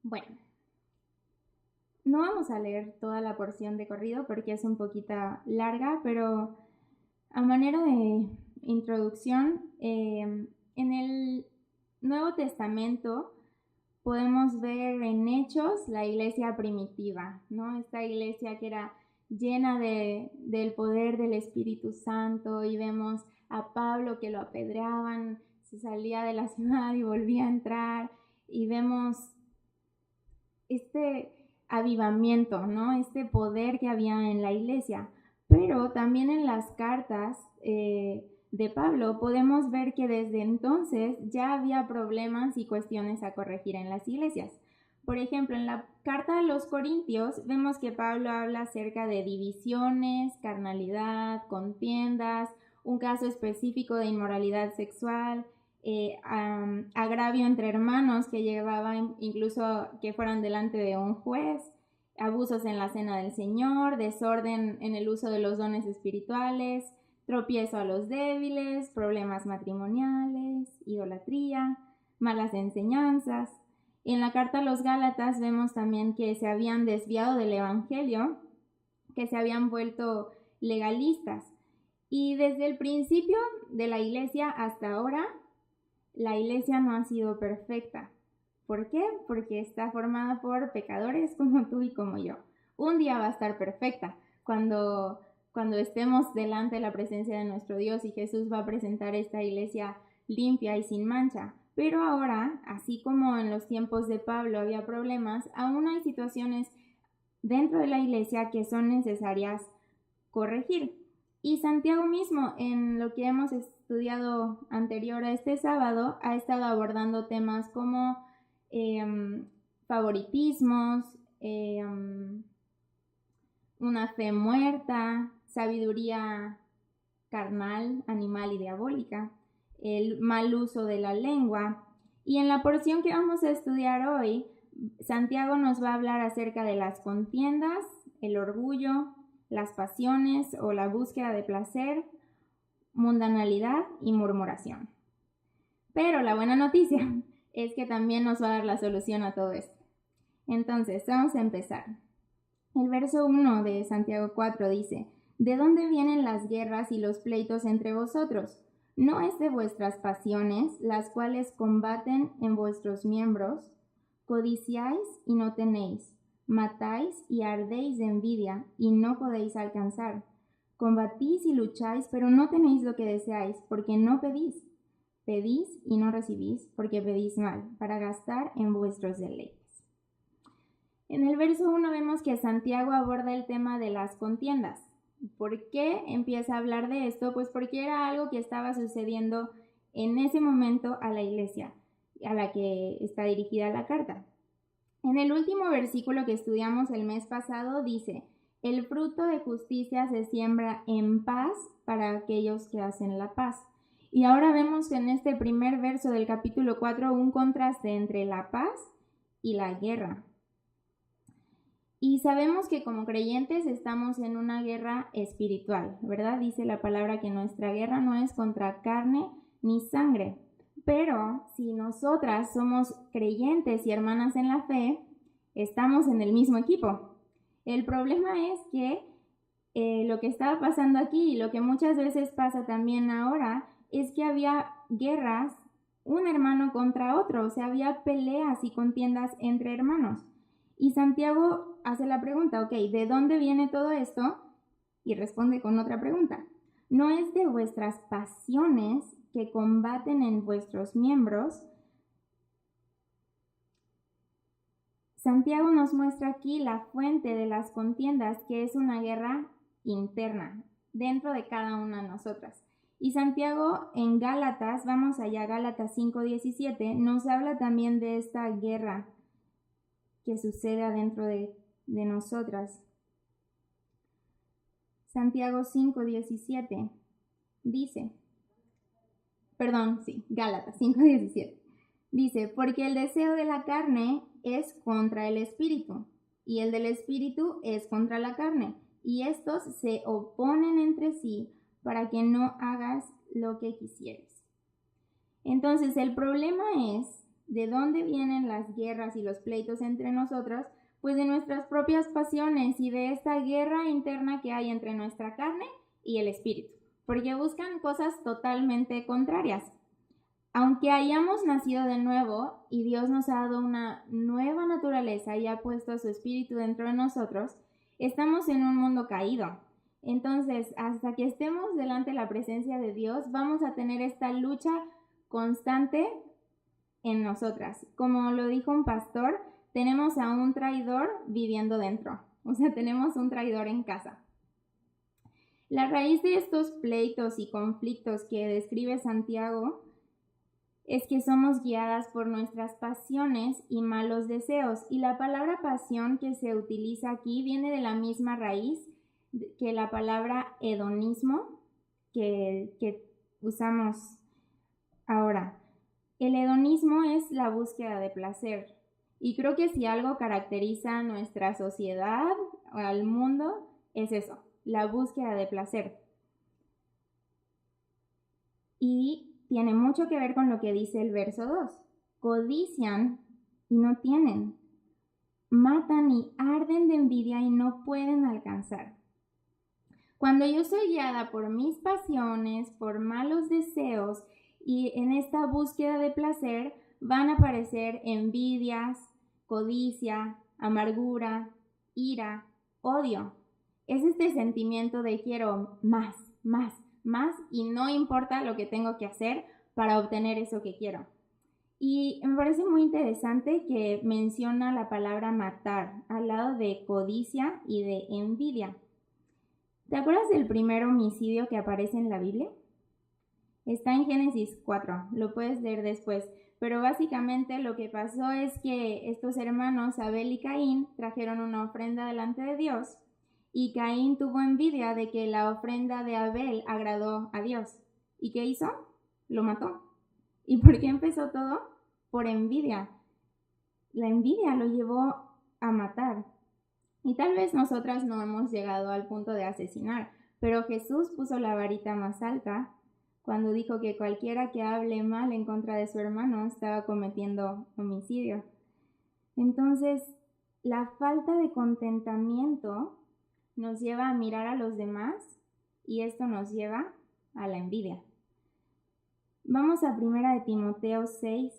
Bueno, no vamos a leer toda la porción de corrido porque es un poquito larga, pero a manera de introducción, en el Nuevo Testamento podemos ver en Hechos la iglesia primitiva, ¿no? Esta iglesia que era llena del poder del Espíritu Santo, y vemos a Pablo que lo apedreaban, se salía de la ciudad y volvía a entrar, y vemos este avivamiento, ¿no? Este poder que había en la iglesia. Pero también en las cartas de Pablo podemos ver que desde entonces ya había problemas y cuestiones a corregir en las iglesias. Por ejemplo, en la carta a los Corintios vemos que Pablo habla acerca de divisiones, carnalidad, contiendas, un caso específico de inmoralidad sexual, agravio entre hermanos que llevaba incluso que fueran delante de un juez, abusos en la cena del Señor, desorden en el uso de los dones espirituales, tropiezo a los débiles, problemas matrimoniales, idolatría, malas enseñanzas. En la carta a los Gálatas vemos también que se habían desviado del Evangelio, que se habían vuelto legalistas. Y desde el principio de la iglesia hasta ahora, la iglesia no ha sido perfecta. ¿Por qué? Porque está formada por pecadores como tú y como yo. Un día va a estar perfecta cuando estemos delante de la presencia de nuestro Dios y Jesús va a presentar esta iglesia limpia y sin mancha. Pero ahora, así como en los tiempos de Pablo había problemas, aún hay situaciones dentro de la iglesia que son necesarias corregir. Y Santiago mismo, en lo que hemos estudiado anterior a este sábado, ha estado abordando temas como favoritismos, una fe muerta, sabiduría carnal, animal y diabólica, el mal uso de la lengua. Y en la porción que vamos a estudiar hoy, Santiago nos va a hablar acerca de las contiendas, el orgullo, las pasiones o la búsqueda de placer, mundanalidad y murmuración. Pero la buena noticia es que también nos va a dar la solución a todo esto. Entonces, vamos a empezar. El verso 1 de Santiago 4 dice: ¿De dónde vienen las guerras y los pleitos entre vosotros? ¿No es de vuestras pasiones, las cuales combaten en vuestros miembros? Codiciáis y no tenéis, matáis y ardéis de envidia y no podéis alcanzar. Combatís y lucháis, pero no tenéis lo que deseáis, porque no pedís. Pedís y no recibís, porque pedís mal, para gastar en vuestros deleites. En el verso 1 vemos que Santiago aborda el tema de las contiendas. ¿Por qué empieza a hablar de esto? Pues porque era algo que estaba sucediendo en ese momento a la iglesia a la que está dirigida la carta. En el último versículo que estudiamos el mes pasado dice: el fruto de justicia se siembra en paz para aquellos que hacen la paz. Y ahora vemos en este primer verso del capítulo 4 un contraste entre la paz y la guerra. Y sabemos que como creyentes estamos en una guerra espiritual, ¿verdad? Dice la palabra que nuestra guerra no es contra carne ni sangre. Pero si nosotras somos creyentes y hermanas en la fe, estamos en el mismo equipo. El problema es que lo que estaba pasando aquí y lo que muchas veces pasa también ahora es que había guerras, un hermano contra otro, o sea, había peleas y contiendas entre hermanos. Y Santiago hace la pregunta, ok, ¿de dónde viene todo esto? Y responde con otra pregunta. ¿No es de vuestras pasiones que combaten en vuestros miembros? Santiago nos muestra aquí la fuente de las contiendas, que es una guerra interna dentro de cada una de nosotras. Y Santiago en Gálatas, vamos allá, Gálatas 5:17, nos habla también de esta guerra que sucede adentro de nosotras. Santiago 5:17 dice, Gálatas 5:17 dice: porque el deseo de la carne es contra el espíritu, y el del espíritu es contra la carne, y estos se oponen entre sí para que no hagas lo que quisieres. Entonces, el problema es de dónde vienen las guerras y los pleitos entre nosotros, pues de nuestras propias pasiones y de esta guerra interna que hay entre nuestra carne y el espíritu, porque buscan cosas totalmente contrarias. Aunque hayamos nacido de nuevo y Dios nos ha dado una nueva naturaleza y ha puesto su espíritu dentro de nosotros, estamos en un mundo caído. Entonces, hasta que estemos delante de la presencia de Dios, vamos a tener esta lucha constante en nosotras. Como lo dijo un pastor, tenemos a un traidor viviendo dentro. O sea, tenemos un traidor en casa. La raíz de estos pleitos y conflictos que describe Santiago es que somos guiadas por nuestras pasiones y malos deseos. Y la palabra pasión que se utiliza aquí viene de la misma raíz que la palabra hedonismo que usamos ahora. El hedonismo es la búsqueda de placer. Y creo que si algo caracteriza a nuestra sociedad o al mundo, es eso, la búsqueda de placer. Y tiene mucho que ver con lo que dice el verso 2. Codician y no tienen. Matan y arden de envidia y no pueden alcanzar. Cuando yo soy guiada por mis pasiones, por malos deseos y en esta búsqueda de placer, van a aparecer envidias, codicia, amargura, ira, odio. Es este sentimiento de quiero más y no importa lo que tengo que hacer para obtener eso que quiero. Y me parece muy interesante que menciona la palabra matar al lado de codicia y de envidia. ¿Te acuerdas del primer homicidio que aparece en la Biblia? Está en Génesis 4, lo puedes leer después, pero básicamente lo que pasó es que estos hermanos, Abel y Caín, trajeron una ofrenda delante de Dios y Caín tuvo envidia de que la ofrenda de Abel agradó a Dios. ¿Y qué hizo? Lo mató. ¿Y por qué empezó todo? Por envidia. La envidia lo llevó a matar. Y tal vez nosotras no hemos llegado al punto de asesinar, pero Jesús puso la varita más alta cuando dijo que cualquiera que hable mal en contra de su hermano estaba cometiendo homicidio. Entonces, la falta de contentamiento nos lleva a mirar a los demás y esto nos lleva a la envidia. Vamos a 1 Timoteo 6.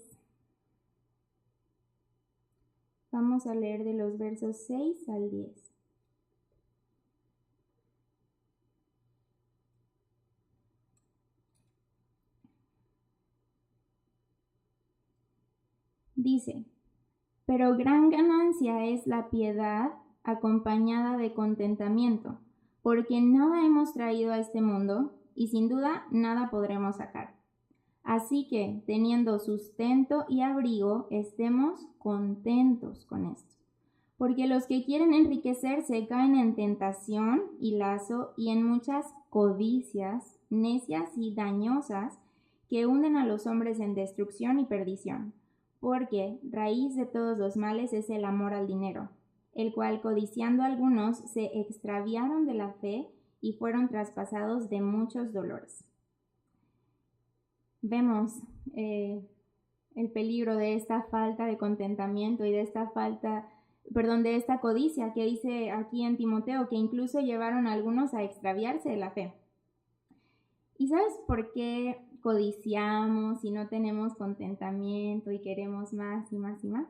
Vamos a leer de los versos 6 al 10. Dice, pero gran ganancia es la piedad acompañada de contentamiento, porque nada hemos traído a este mundo y sin duda nada podremos sacar. Así que, teniendo sustento y abrigo, estemos contentos con esto. Porque los que quieren enriquecerse caen en tentación y lazo y en muchas codicias necias y dañosas que hunden a los hombres en destrucción y perdición. Porque raíz de todos los males es el amor al dinero, el cual codiciando algunos se extraviaron de la fe y fueron traspasados de muchos dolores. Vemos el peligro de esta falta de contentamiento y de esta de esta codicia que dice aquí en Timoteo, que incluso llevaron a algunos a extraviarse de la fe. ¿Y sabes por qué codiciamos y no tenemos contentamiento y queremos más y más y más?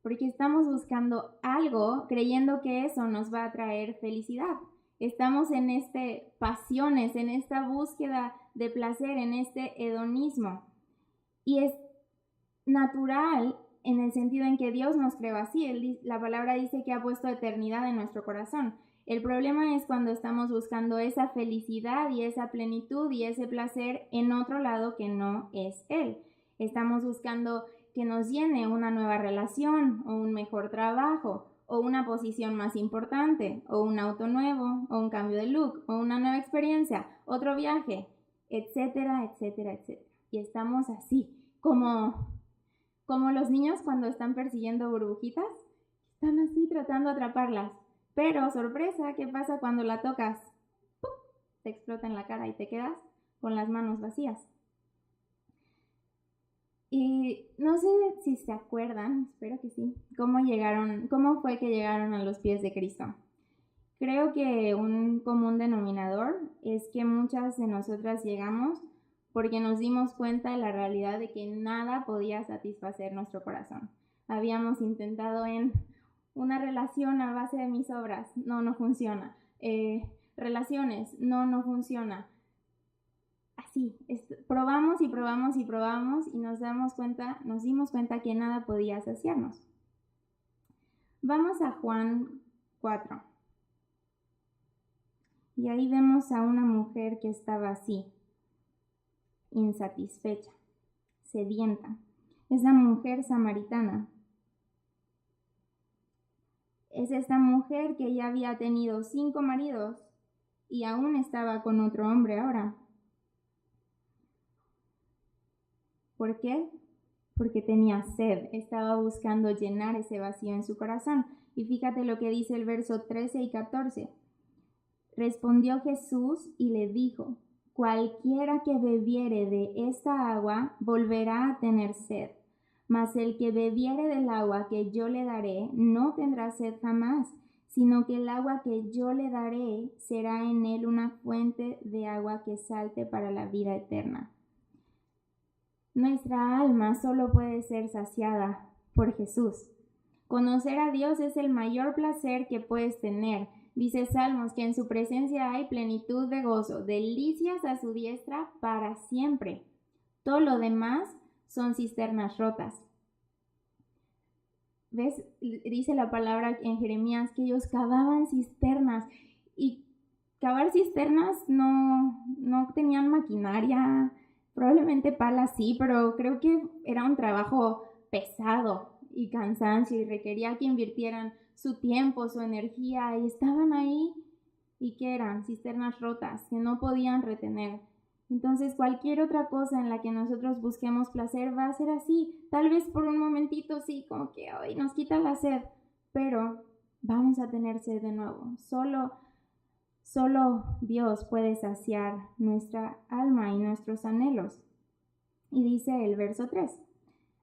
Porque estamos buscando algo creyendo que eso nos va a traer felicidad. Estamos en pasiones, en esta búsqueda de placer, en este hedonismo. Y es natural en el sentido en que Dios nos creó así. La palabra dice que ha puesto eternidad en nuestro corazón. El problema es cuando estamos buscando esa felicidad y esa plenitud y ese placer en otro lado que no es Él. Estamos buscando que nos llene una nueva relación o un mejor trabajo o una posición más importante o un auto nuevo o un cambio de look o una nueva experiencia, otro viaje, etcétera, etcétera, etcétera. Y estamos así, como los niños cuando están persiguiendo burbujitas, están así tratando de atraparlas. Pero, sorpresa, ¿qué pasa cuando la tocas? ¡Pum! Te explota en la cara y te quedas con las manos vacías. Y no sé si se acuerdan, espero que sí, cómo fue que llegaron a los pies de Cristo. Creo que un común denominador es que muchas de nosotras llegamos porque nos dimos cuenta de la realidad de que nada podía satisfacer nuestro corazón. Habíamos intentado en una relación a base de mis obras, no funciona. Relaciones, no funciona. Así, probamos y probamos y probamos y nos dimos cuenta que nada podía saciarnos. Vamos a Juan 4. Y ahí vemos a una mujer que estaba así, insatisfecha, sedienta. Es la mujer samaritana. Es esta mujer que ya había tenido 5 maridos y aún estaba con otro hombre ahora. ¿Por qué? Porque tenía sed, estaba buscando llenar ese vacío en su corazón. Y fíjate lo que dice el verso 13 y 14. Respondió Jesús y le dijo: cualquiera que bebiere de esta agua volverá a tener sed, mas el que bebiere del agua que yo le daré no tendrá sed jamás, sino que el agua que yo le daré será en él una fuente de agua que salte para la vida eterna. Nuestra alma solo puede ser saciada por Jesús. Conocer a Dios es el mayor placer que puedes tener. Dice Salmos que en su presencia hay plenitud de gozo, delicias a su diestra para siempre. Todo lo demás son cisternas rotas. ¿Ves? Dice la palabra en Jeremías que ellos cavaban cisternas y cavar cisternas no tenían maquinaria, probablemente palas sí, pero creo que era un trabajo pesado y cansancio y requería que invirtieran su tiempo, su energía y estaban ahí y que eran cisternas rotas que no podían retener. Entonces cualquier otra cosa en la que nosotros busquemos placer va a ser así, tal vez por un momentito sí, como que hoy nos quita la sed, pero vamos a tener sed de nuevo. Solo Dios puede saciar nuestra alma y nuestros anhelos. Y dice el verso 3,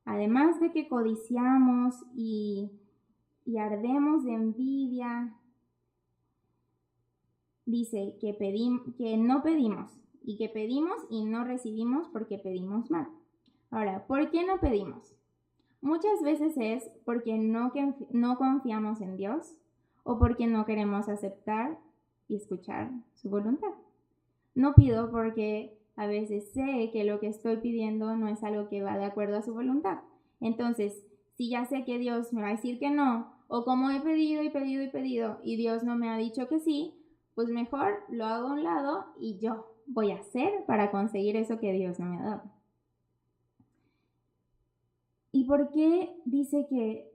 además de que codiciamos y ardemos de envidia, dice que no pedimos y que pedimos y no recibimos porque pedimos mal. Ahora, ¿por qué no pedimos? Muchas veces es porque no confiamos en Dios o porque no queremos aceptar y escuchar su voluntad. No pido porque a veces sé que lo que estoy pidiendo no es algo que va de acuerdo a su voluntad. Entonces, si ya sé que Dios me va a decir que no, o como he pedido y pedido y pedido y Dios no me ha dicho que sí, pues mejor lo hago a un lado y yo voy a hacer para conseguir eso que Dios no me ha dado. ¿Y por qué dice que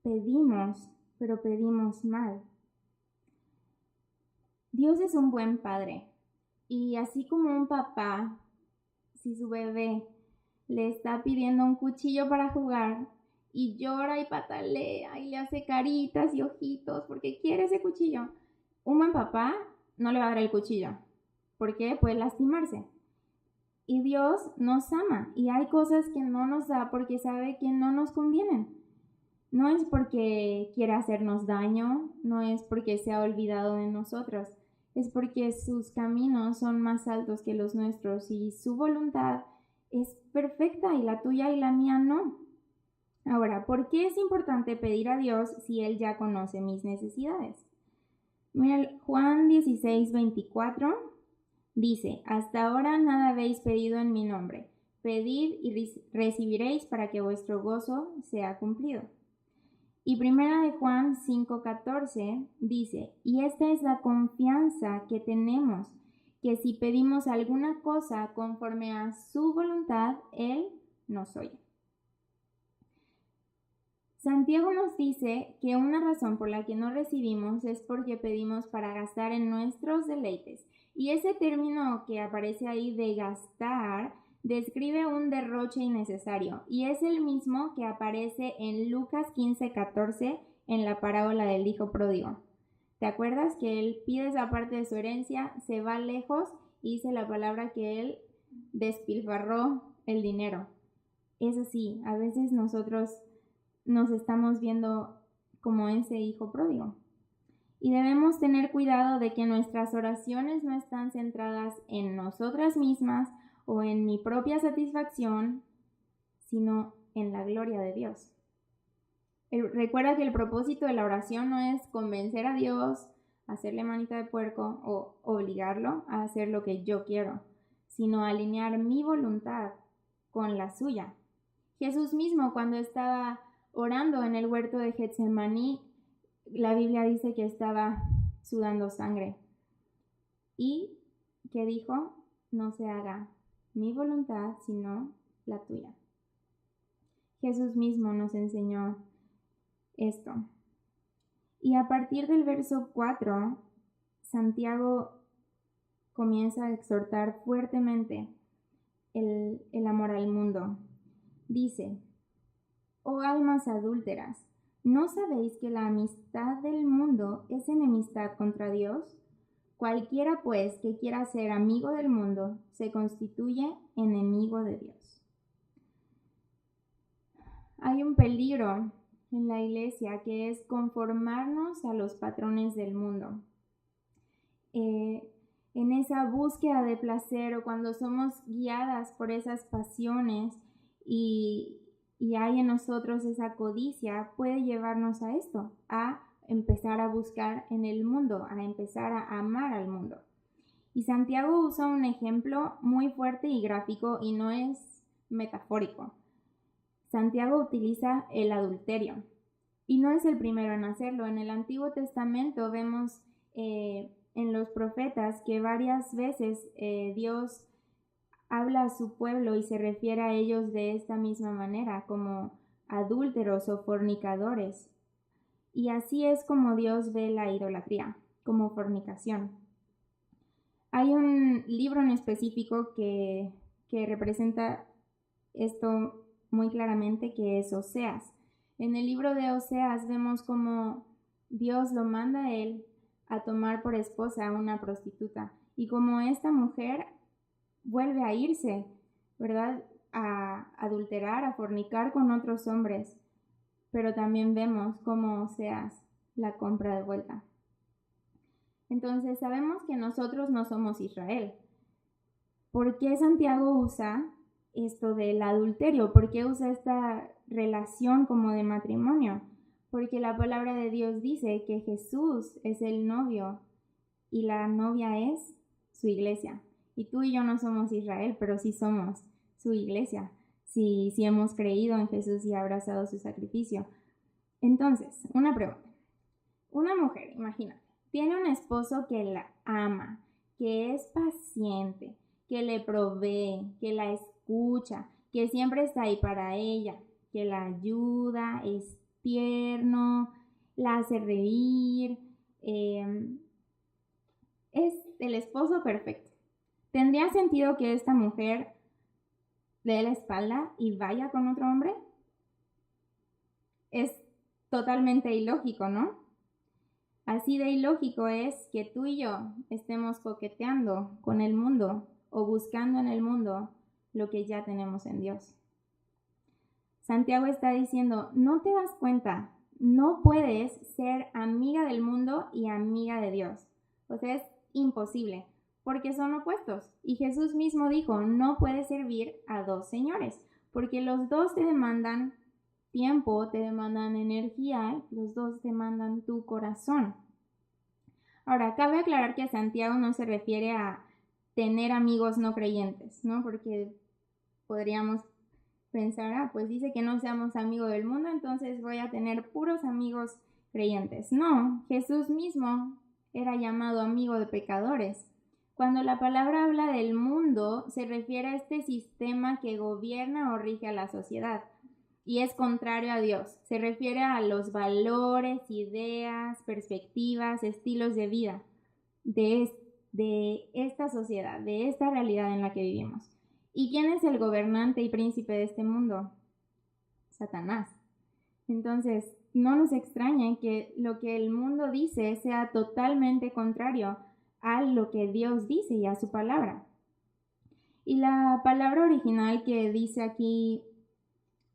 pedimos, pero pedimos mal? Dios es un buen padre. Y así como un papá, si su bebé le está pidiendo un cuchillo para jugar y llora y patalea y le hace caritas y ojitos porque quiere ese cuchillo, un buen papá no le va a dar el cuchillo porque puede lastimarse. Y Dios nos ama y hay cosas que no nos da porque sabe que no nos convienen. No es porque quiera hacernos daño, no es porque se ha olvidado de nosotros, es porque sus caminos son más altos que los nuestros y su voluntad es perfecta y la tuya y la mía no. Ahora, ¿por qué es importante pedir a Dios si Él ya conoce mis necesidades? Mira, Juan 16:24 dice, hasta ahora nada habéis pedido en mi nombre, pedid y recibiréis para que vuestro gozo sea cumplido. Y primera de Juan 5:14 dice, y esta es la confianza que tenemos, que si pedimos alguna cosa conforme a su voluntad, Él nos oye. Santiago nos dice que una razón por la que no recibimos es porque pedimos para gastar en nuestros deleites. Y ese término que aparece ahí de gastar describe un derroche innecesario y es el mismo que aparece en Lucas 15:14 en la parábola del hijo pródigo. ¿Te acuerdas que él pide esa parte de su herencia, se va lejos y dice la palabra que él despilfarró el dinero? Eso sí, a veces nosotros nos estamos viendo como ese hijo pródigo. Y debemos tener cuidado de que nuestras oraciones no están centradas en nosotras mismas o en mi propia satisfacción, sino en la gloria de Dios. Recuerda que el propósito de la oración no es convencer a Dios, hacerle manita de puerco o obligarlo a hacer lo que yo quiero, sino alinear mi voluntad con la suya. Jesús mismo, cuando estaba orando en el huerto de Getsemaní, la Biblia dice que estaba sudando sangre. ¿Y qué dijo? No se haga mi voluntad, sino la tuya. Jesús mismo nos enseñó esto. Y a partir del verso 4, Santiago comienza a exhortar fuertemente el amor al mundo. Dice: oh almas adúlteras, ¿no sabéis que la amistad del mundo es enemistad contra Dios? Cualquiera pues que quiera ser amigo del mundo se constituye enemigo de Dios. Hay un peligro en la iglesia que es conformarnos a los patrones del mundo. En esa búsqueda de placer o cuando somos guiadas por esas pasiones y hay en nosotros esa codicia, puede llevarnos a esto, a empezar a buscar en el mundo, a empezar a amar al mundo. Y Santiago usa un ejemplo muy fuerte y gráfico y no es metafórico. Santiago utiliza el adulterio y no es el primero en hacerlo. En el Antiguo Testamento vemos en los profetas que varias veces Dios habla a su pueblo y se refiere a ellos de esta misma manera, como adúlteros o fornicadores. Y así es como Dios ve la idolatría, como fornicación. Hay un libro en específico que representa esto muy claramente, que es Oseas. En el libro de Oseas vemos como Dios lo manda a él a tomar por esposa a una prostituta y como esta mujer vuelve a irse, ¿verdad?, a adulterar, a fornicar con otros hombres, pero también vemos cómo Oseas la compra de vuelta. Entonces sabemos que nosotros no somos Israel. ¿Por qué Santiago usa esto del adulterio? ¿Por qué usa esta relación como de matrimonio? Porque la palabra de Dios dice que Jesús es el novio y la novia es su iglesia. Y tú y yo no somos Israel, pero sí somos su iglesia, si hemos creído en Jesús y abrazado su sacrificio. Entonces, una pregunta. Una mujer, imagínate, tiene un esposo que la ama, que es paciente, que le provee, que la escucha, que siempre está ahí para ella, que la ayuda, es tierno, la hace reír, es el esposo perfecto. ¿Tendría sentido que esta mujer le dé la espalda y vaya con otro hombre? Es totalmente ilógico, ¿no? Así de ilógico es que tú y yo estemos coqueteando con el mundo o buscando en el mundo lo que ya tenemos en Dios. Santiago está diciendo, ¿no te das cuenta? No puedes ser amiga del mundo y amiga de Dios. O sea, es imposible, porque son opuestos. Y Jesús mismo dijo, no puedes servir a dos señores, porque los dos te demandan tiempo, te demandan energía, los dos demandan tu corazón. Ahora, cabe aclarar que Santiago no se refiere a tener amigos no creyentes, ¿no? Porque podríamos pensar, pues dice que no seamos amigos del mundo, entonces voy a tener puros amigos creyentes. No, Jesús mismo era llamado amigo de pecadores. Cuando la palabra habla del mundo, se refiere a este sistema que gobierna o rige a la sociedad y es contrario a Dios. Se refiere a los valores, ideas, perspectivas, estilos de vida de esta sociedad, de esta realidad en la que vivimos. ¿Y quién es el gobernante y príncipe de este mundo? Satanás. Entonces, no nos extrañe que lo que el mundo dice sea totalmente contrario a lo que Dios dice y a su palabra. Y la palabra original que dice aquí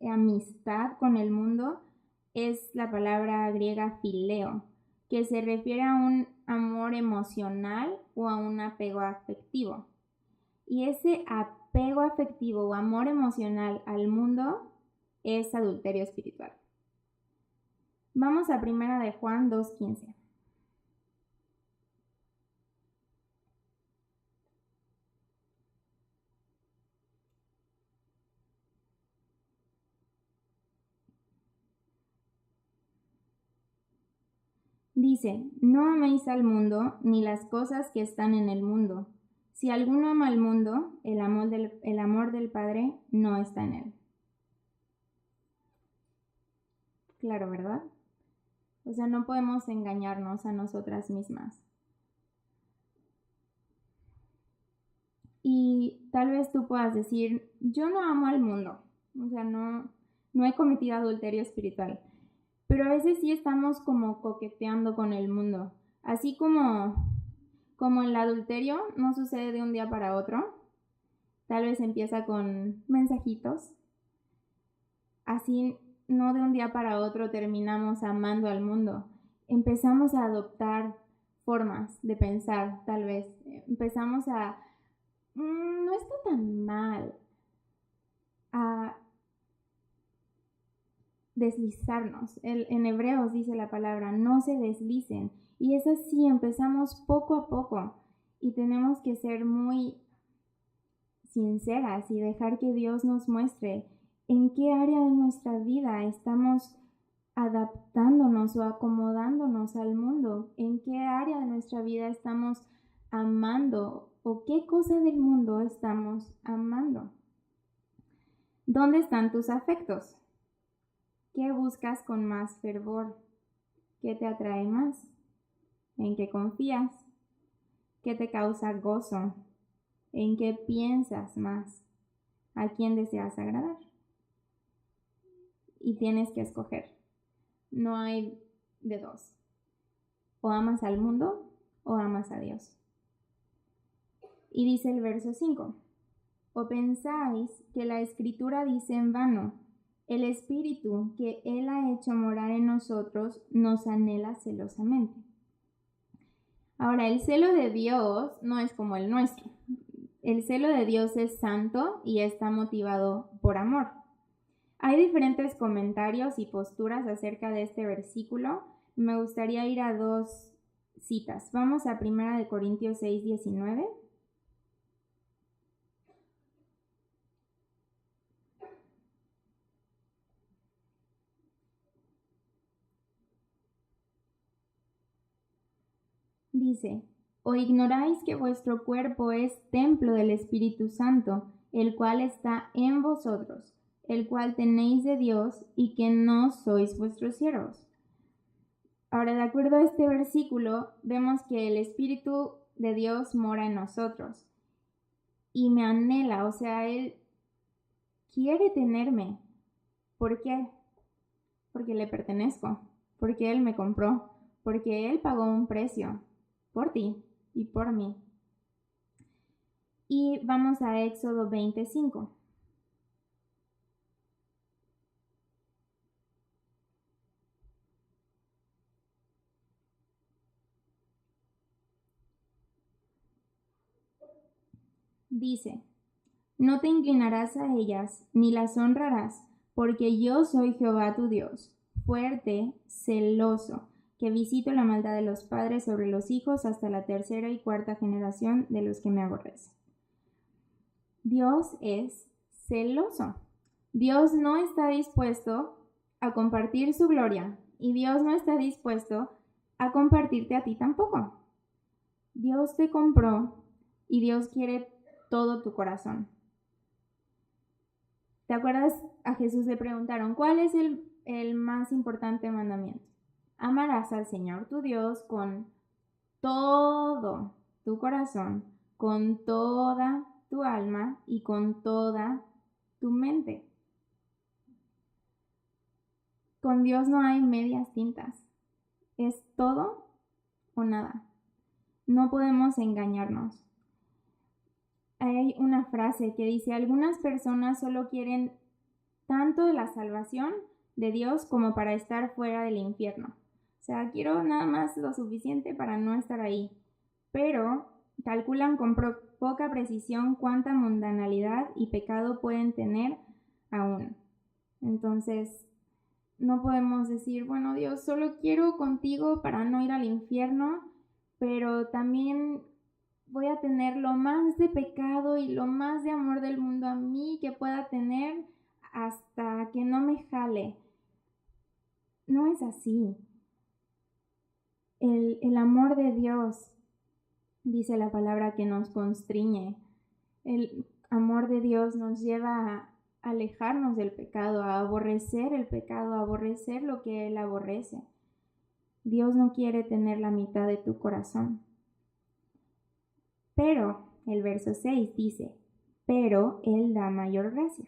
amistad con el mundo es la palabra griega phileo, que se refiere a un amor emocional o a un apego afectivo. Y ese apego afectivo o amor emocional al mundo es adulterio espiritual. Vamos a 1 de Juan 2:15. Dice, no améis al mundo ni las cosas que están en el mundo. Si alguno ama al mundo, el amor del Padre no está en él. Claro, ¿verdad? O sea, no podemos engañarnos a nosotras mismas. Y tal vez tú puedas decir, yo no amo al mundo, o sea, no he cometido adulterio espiritual, pero a veces sí estamos como coqueteando con el mundo, así como el adulterio no sucede de un día para otro, tal vez empieza con mensajitos, así no de un día para otro terminamos amando al mundo, empezamos a adoptar formas de pensar, tal vez, empezamos a no está tan mal a deslizarnos. En Hebreos dice la palabra, no se deslicen. Y es así, empezamos poco a poco. Y tenemos que ser muy sinceras y dejar que Dios nos muestre en qué área de nuestra vida estamos adaptándonos o acomodándonos al mundo, en qué área de nuestra vida estamos amando o qué cosa del mundo estamos amando. ¿Dónde están tus afectos? ¿Qué buscas con más fervor? ¿Qué te atrae más? ¿En qué confías? ¿Qué te causa gozo? ¿En qué piensas más? ¿A quién deseas agradar? Y tienes que escoger. No hay de dos. O amas al mundo o amas a Dios. Y dice el verso 5. ¿O pensáis que la Escritura dice en vano? El Espíritu que Él ha hecho morar en nosotros nos anhela celosamente. Ahora, el celo de Dios no es como el nuestro. El celo de Dios es santo y está motivado por amor. Hay diferentes comentarios y posturas acerca de este versículo. Me gustaría ir a dos citas. Vamos a 1 Corintios 6:19. Dice, ¿o ignoráis que vuestro cuerpo es templo del Espíritu Santo, el cual está en vosotros, el cual tenéis de Dios y que no sois vuestros siervos? Ahora, de acuerdo a este versículo, vemos que el Espíritu de Dios mora en nosotros y me anhela, o sea, Él quiere tenerme. ¿Por qué? Porque le pertenezco, porque Él me compró, porque Él pagó un precio por ti y por mí. Y vamos a Éxodo 25. Dice, no te inclinarás a ellas, ni las honrarás, porque yo soy Jehová tu Dios, fuerte, celoso, que visito la maldad de los padres sobre los hijos hasta la tercera y cuarta generación de los que me aborrecen. Dios es celoso. Dios no está dispuesto a compartir su gloria y Dios no está dispuesto a compartirte a ti tampoco. Dios te compró y Dios quiere todo tu corazón. ¿Te acuerdas? A Jesús le preguntaron, ¿cuál es el más importante mandamiento? Amarás al Señor tu Dios con todo tu corazón, con toda tu alma y con toda tu mente. Con Dios no hay medias tintas. Es todo o nada. No podemos engañarnos. Hay una frase que dice, algunas personas solo quieren tanto de la salvación de Dios como para estar fuera del infierno. O sea, quiero nada más lo suficiente para no estar ahí. Pero calculan con poca precisión cuánta mundanalidad y pecado pueden tener aún. Entonces, no podemos decir, bueno, Dios, solo quiero contigo para no ir al infierno, pero también voy a tener lo más de pecado y lo más de amor del mundo a mí que pueda tener hasta que no me jale. No es así. El amor de Dios, dice la palabra, que nos constriñe. El amor de Dios nos lleva a alejarnos del pecado, a aborrecer el pecado, a aborrecer lo que Él aborrece. Dios no quiere tener la mitad de tu corazón. Pero el verso 6 dice, pero Él da mayor gracia.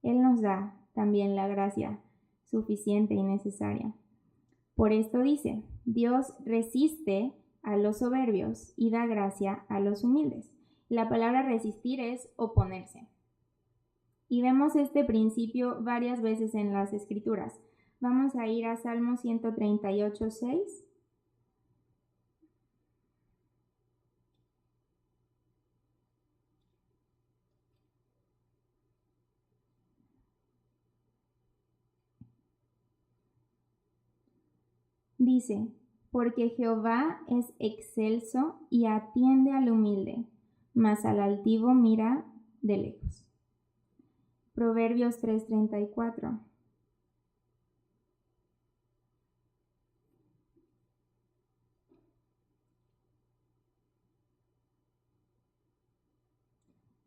Él nos da también la gracia suficiente y necesaria. Por esto dice, Dios resiste a los soberbios y da gracia a los humildes. La palabra resistir es oponerse. Y vemos este principio varias veces en las Escrituras. Vamos a ir a Salmo 138, 6. Dice, porque Jehová es excelso y atiende al humilde, mas al altivo mira de lejos. Proverbios 3:34.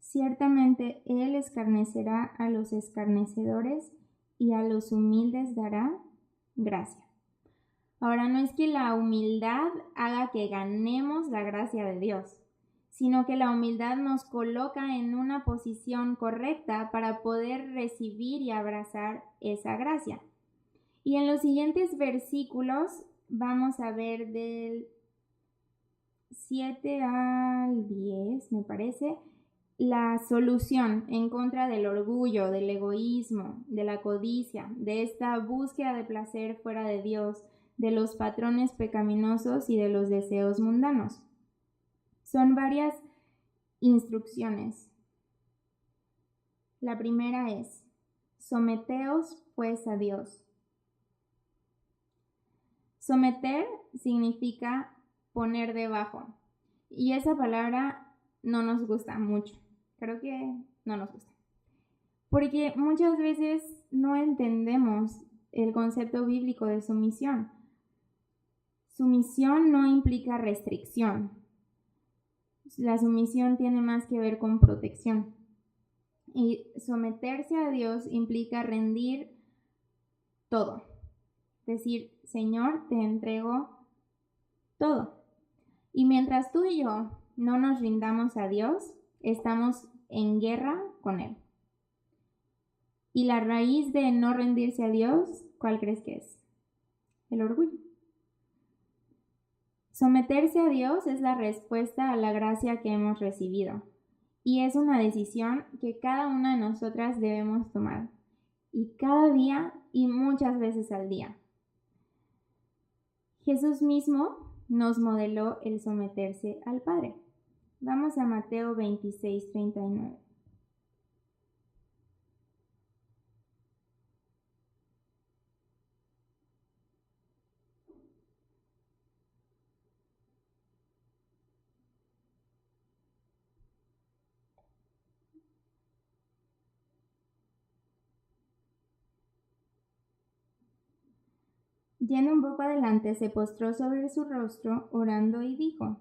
Ciertamente Él escarnecerá a los escarnecedores y a los humildes dará gracia. Ahora, no es que la humildad haga que ganemos la gracia de Dios, sino que la humildad nos coloca en una posición correcta para poder recibir y abrazar esa gracia. Y en los siguientes versículos vamos a ver del 7 al 10, me parece, la solución en contra del orgullo, del egoísmo, de la codicia, de esta búsqueda de placer fuera de Dios, de los patrones pecaminosos y de los deseos mundanos. Son varias instrucciones. La primera es, someteos pues a Dios. Someter significa poner debajo. Y esa palabra no nos gusta mucho. Creo que no nos gusta. Porque muchas veces no entendemos el concepto bíblico de sumisión. Sumisión no implica restricción. La sumisión tiene más que ver con protección. Y someterse a Dios implica rendir todo. Decir, Señor, te entrego todo. Y mientras tú y yo no nos rindamos a Dios, estamos en guerra con Él. Y la raíz de no rendirse a Dios, ¿cuál crees que es? El orgullo. Someterse a Dios es la respuesta a la gracia que hemos recibido. Y es una decisión que cada una de nosotras debemos tomar. Y cada día y muchas veces al día. Jesús mismo nos modeló el someterse al Padre. Vamos a Mateo 26:39. Yendo un poco adelante, se postró sobre su rostro, orando y dijo,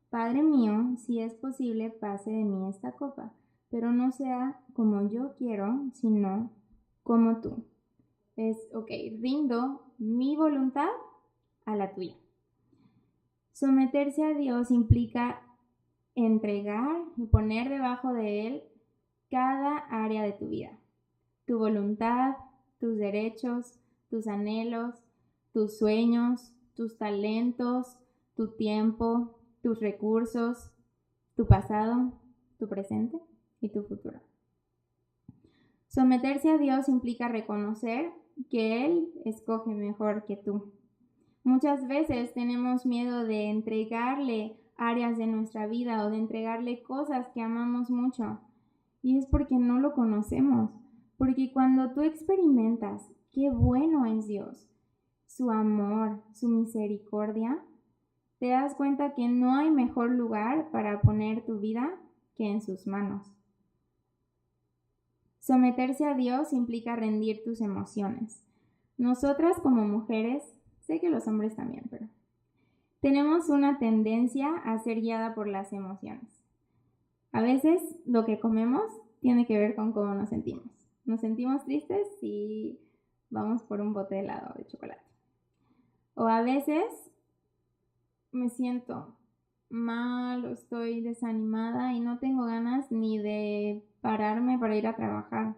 Padre mío, si es posible, pase de mí esta copa, pero no sea como yo quiero, sino como tú. Rindo mi voluntad a la tuya. Someterse a Dios implica entregar y poner debajo de Él cada área de tu vida. Tu voluntad, tus derechos, tus anhelos, tus sueños, tus talentos, tu tiempo, tus recursos, tu pasado, tu presente y tu futuro. Someterse a Dios implica reconocer que Él escoge mejor que tú. Muchas veces tenemos miedo de entregarle áreas de nuestra vida o de entregarle cosas que amamos mucho. Y es porque no lo conocemos. Porque cuando tú experimentas qué bueno es Dios, su amor, su misericordia, te das cuenta que no hay mejor lugar para poner tu vida que en sus manos. Someterse a Dios implica rendir tus emociones. Nosotras como mujeres, sé que los hombres también, pero tenemos una tendencia a ser guiada por las emociones. A veces lo que comemos tiene que ver con cómo nos sentimos. Nos sentimos tristes y vamos por un bote de helado de chocolate. O a veces me siento mal o estoy desanimada y no tengo ganas ni de pararme para ir a trabajar.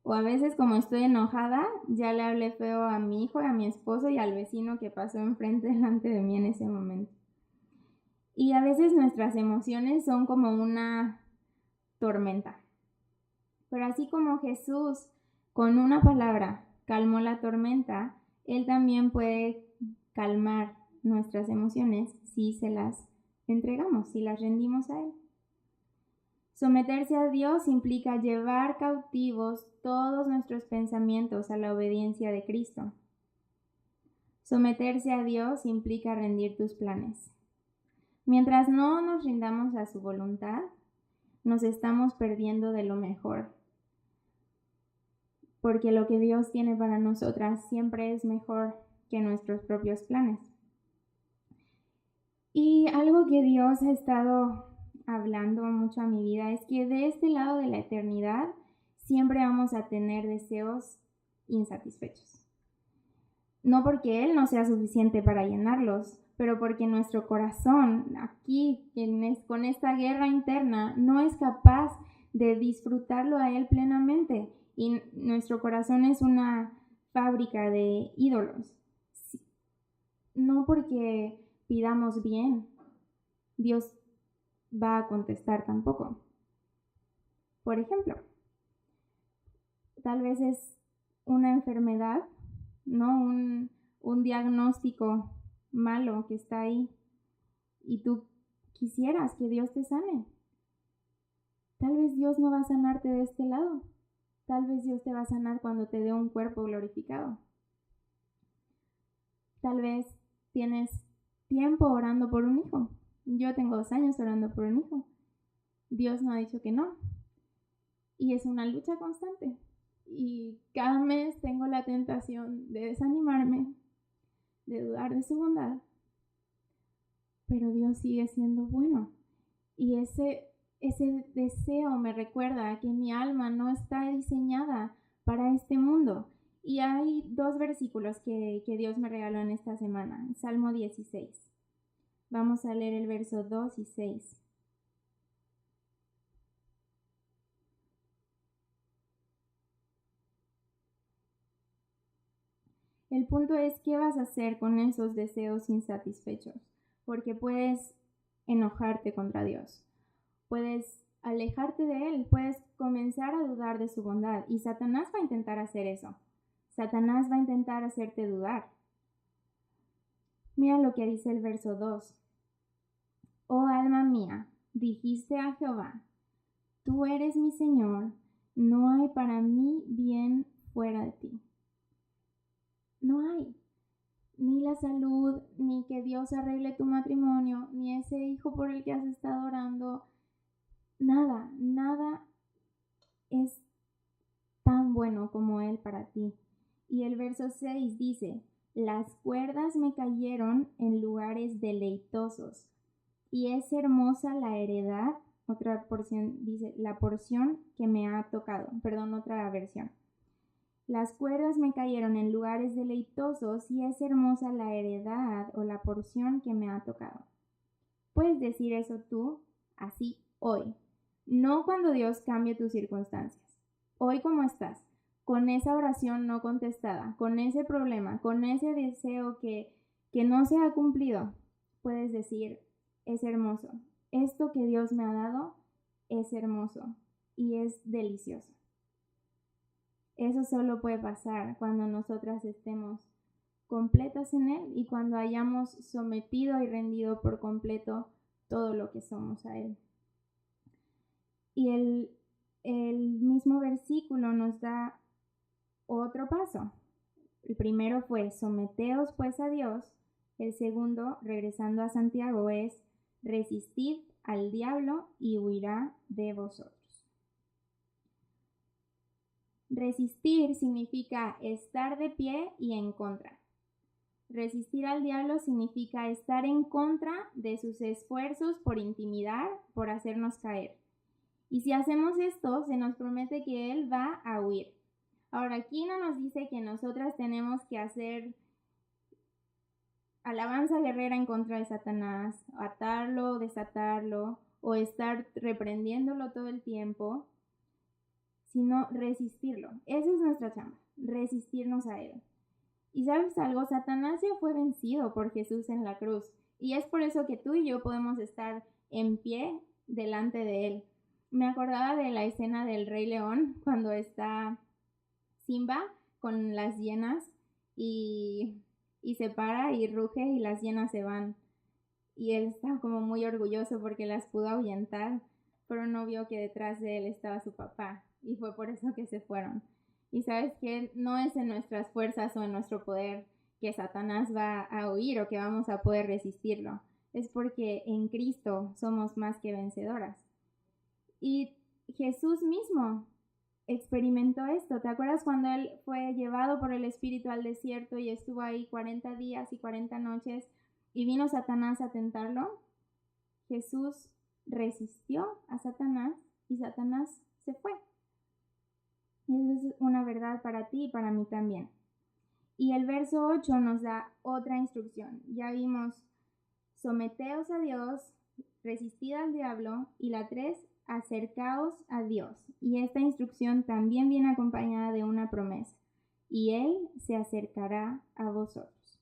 O a veces como estoy enojada, ya le hablé feo a mi hijo, a mi esposo y al vecino que pasó enfrente delante de mí en ese momento. Y a veces nuestras emociones son como una tormenta. Pero así como Jesús con una palabra calmó la tormenta, Él también puede calmar nuestras emociones si se las entregamos, si las rendimos a Él. Someterse a Dios implica llevar cautivos todos nuestros pensamientos a la obediencia de Cristo. Someterse a Dios implica rendir tus planes. Mientras no nos rindamos a su voluntad, nos estamos perdiendo de lo mejor. Porque lo que Dios tiene para nosotras siempre es mejor que nuestros propios planes. Y algo que Dios ha estado hablando mucho a mi vida es que de este lado de la eternidad siempre vamos a tener deseos insatisfechos. No porque Él no sea suficiente para llenarlos, pero porque nuestro corazón aquí, con esta guerra interna, no es capaz de disfrutarlo a Él plenamente. Y nuestro corazón es una fábrica de ídolos. No porque pidamos bien, Dios va a contestar tampoco. Por ejemplo, tal vez es una enfermedad, ¿no? Un diagnóstico malo que está ahí y tú quisieras que Dios te sane. Tal vez Dios no va a sanarte de este lado. Tal vez Dios te va a sanar cuando te dé un cuerpo glorificado. Tal vez tienes tiempo orando por un hijo. Yo tengo 2 años orando por un hijo. Dios no ha dicho que no. Y es una lucha constante. Y cada mes tengo la tentación de desanimarme, de dudar de su bondad. Pero Dios sigue siendo bueno. Y ese deseo me recuerda que mi alma no está diseñada para este mundo. Y hay 2 versículos que Dios me regaló en esta semana. Salmo 16. Vamos a leer el verso 2 y 6. El punto es qué vas a hacer con esos deseos insatisfechos, porque puedes enojarte contra Dios, puedes alejarte de Él, puedes comenzar a dudar de su bondad y Satanás va a intentar hacer eso. Satanás va a intentar hacerte dudar. Mira lo que dice el verso 2. Oh alma mía, dijiste a Jehová, tú eres mi Señor, no hay para mí bien fuera de ti. No hay. Ni la salud, ni que Dios arregle tu matrimonio, ni ese hijo por el que has estado orando. Nada es tan bueno como Él para ti. Y el verso 6 dice, las cuerdas me cayeron en lugares deleitosos, y es hermosa la heredad. Otra porción dice, la porción que me ha tocado. Perdón, otra versión. Las cuerdas me cayeron en lugares deleitosos y es hermosa la heredad o la porción que me ha tocado. Puedes decir eso tú, así hoy. No cuando Dios cambie tus circunstancias. Hoy como estás, con esa oración no contestada, con ese problema, con ese deseo que no se ha cumplido, puedes decir, es hermoso. Esto que Dios me ha dado es hermoso y es delicioso. Eso solo puede pasar cuando nosotras estemos completas en Él y cuando hayamos sometido y rendido por completo todo lo que somos a Él. Y el mismo versículo nos da otro paso. El primero fue, someteos pues a Dios. El segundo, regresando a Santiago, es, resistid al diablo y huirá de vosotros. Resistir significa estar de pie y en contra. Resistir al diablo significa estar en contra de sus esfuerzos por intimidar, por hacernos caer. Y si hacemos esto, se nos promete que Él va a huir. Ahora, aquí no nos dice que nosotras tenemos que hacer alabanza guerrera en contra de Satanás, atarlo, desatarlo, o estar reprendiéndolo todo el tiempo, sino resistirlo. Esa es nuestra chamba, resistirnos a Él. Y ¿sabes algo? Satanás ya fue vencido por Jesús en la cruz. Y es por eso que tú y yo podemos estar en pie delante de Él. Me acordaba de la escena del Rey León, cuando está Simba con las hienas y se para y ruge y las hienas se van. Y él está como muy orgulloso porque las pudo ahuyentar, pero no vio que detrás de él estaba su papá y fue por eso que se fueron. Y sabes que no es en nuestras fuerzas o en nuestro poder que Satanás va a huir o que vamos a poder resistirlo. Es porque en Cristo somos más que vencedoras. Y Jesús mismo experimentó esto. ¿Te acuerdas cuando Él fue llevado por el Espíritu al desierto y estuvo ahí 40 días y 40 noches y vino Satanás a tentarlo? Jesús resistió a Satanás y Satanás se fue. Y eso es una verdad para ti y para mí también. Y el verso 8 nos da otra instrucción. Ya vimos, someteos a Dios, resistid al diablo, y la 3, acercaos a Dios. Y esta instrucción también viene acompañada de una promesa. Y Él se acercará a vosotros.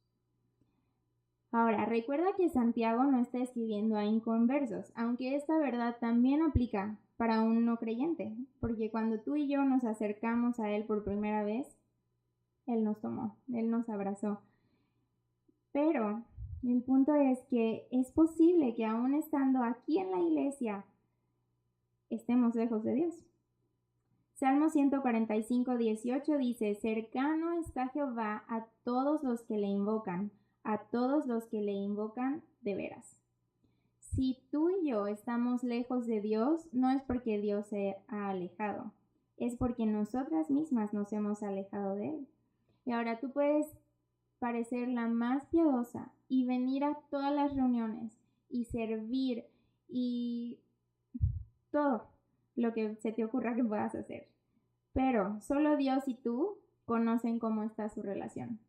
Ahora, recuerda que Santiago no está escribiendo a inconversos, aunque esta verdad también aplica para un no creyente, porque cuando tú y yo nos acercamos a Él por primera vez, Él nos tomó, Él nos abrazó. Pero el punto es que es posible que aún estando aquí en la iglesia, estemos lejos de Dios. Salmo 145, 18 dice, cercano está Jehová a todos los que le invocan, a todos los que le invocan de veras. Si tú y yo estamos lejos de Dios, no es porque Dios se ha alejado, es porque nosotras mismas nos hemos alejado de Él. Y ahora tú puedes parecer la más piadosa y venir a todas las reuniones y servir y todo lo que se te ocurra que puedas hacer. Pero solo Dios y tú conocen cómo está su relación.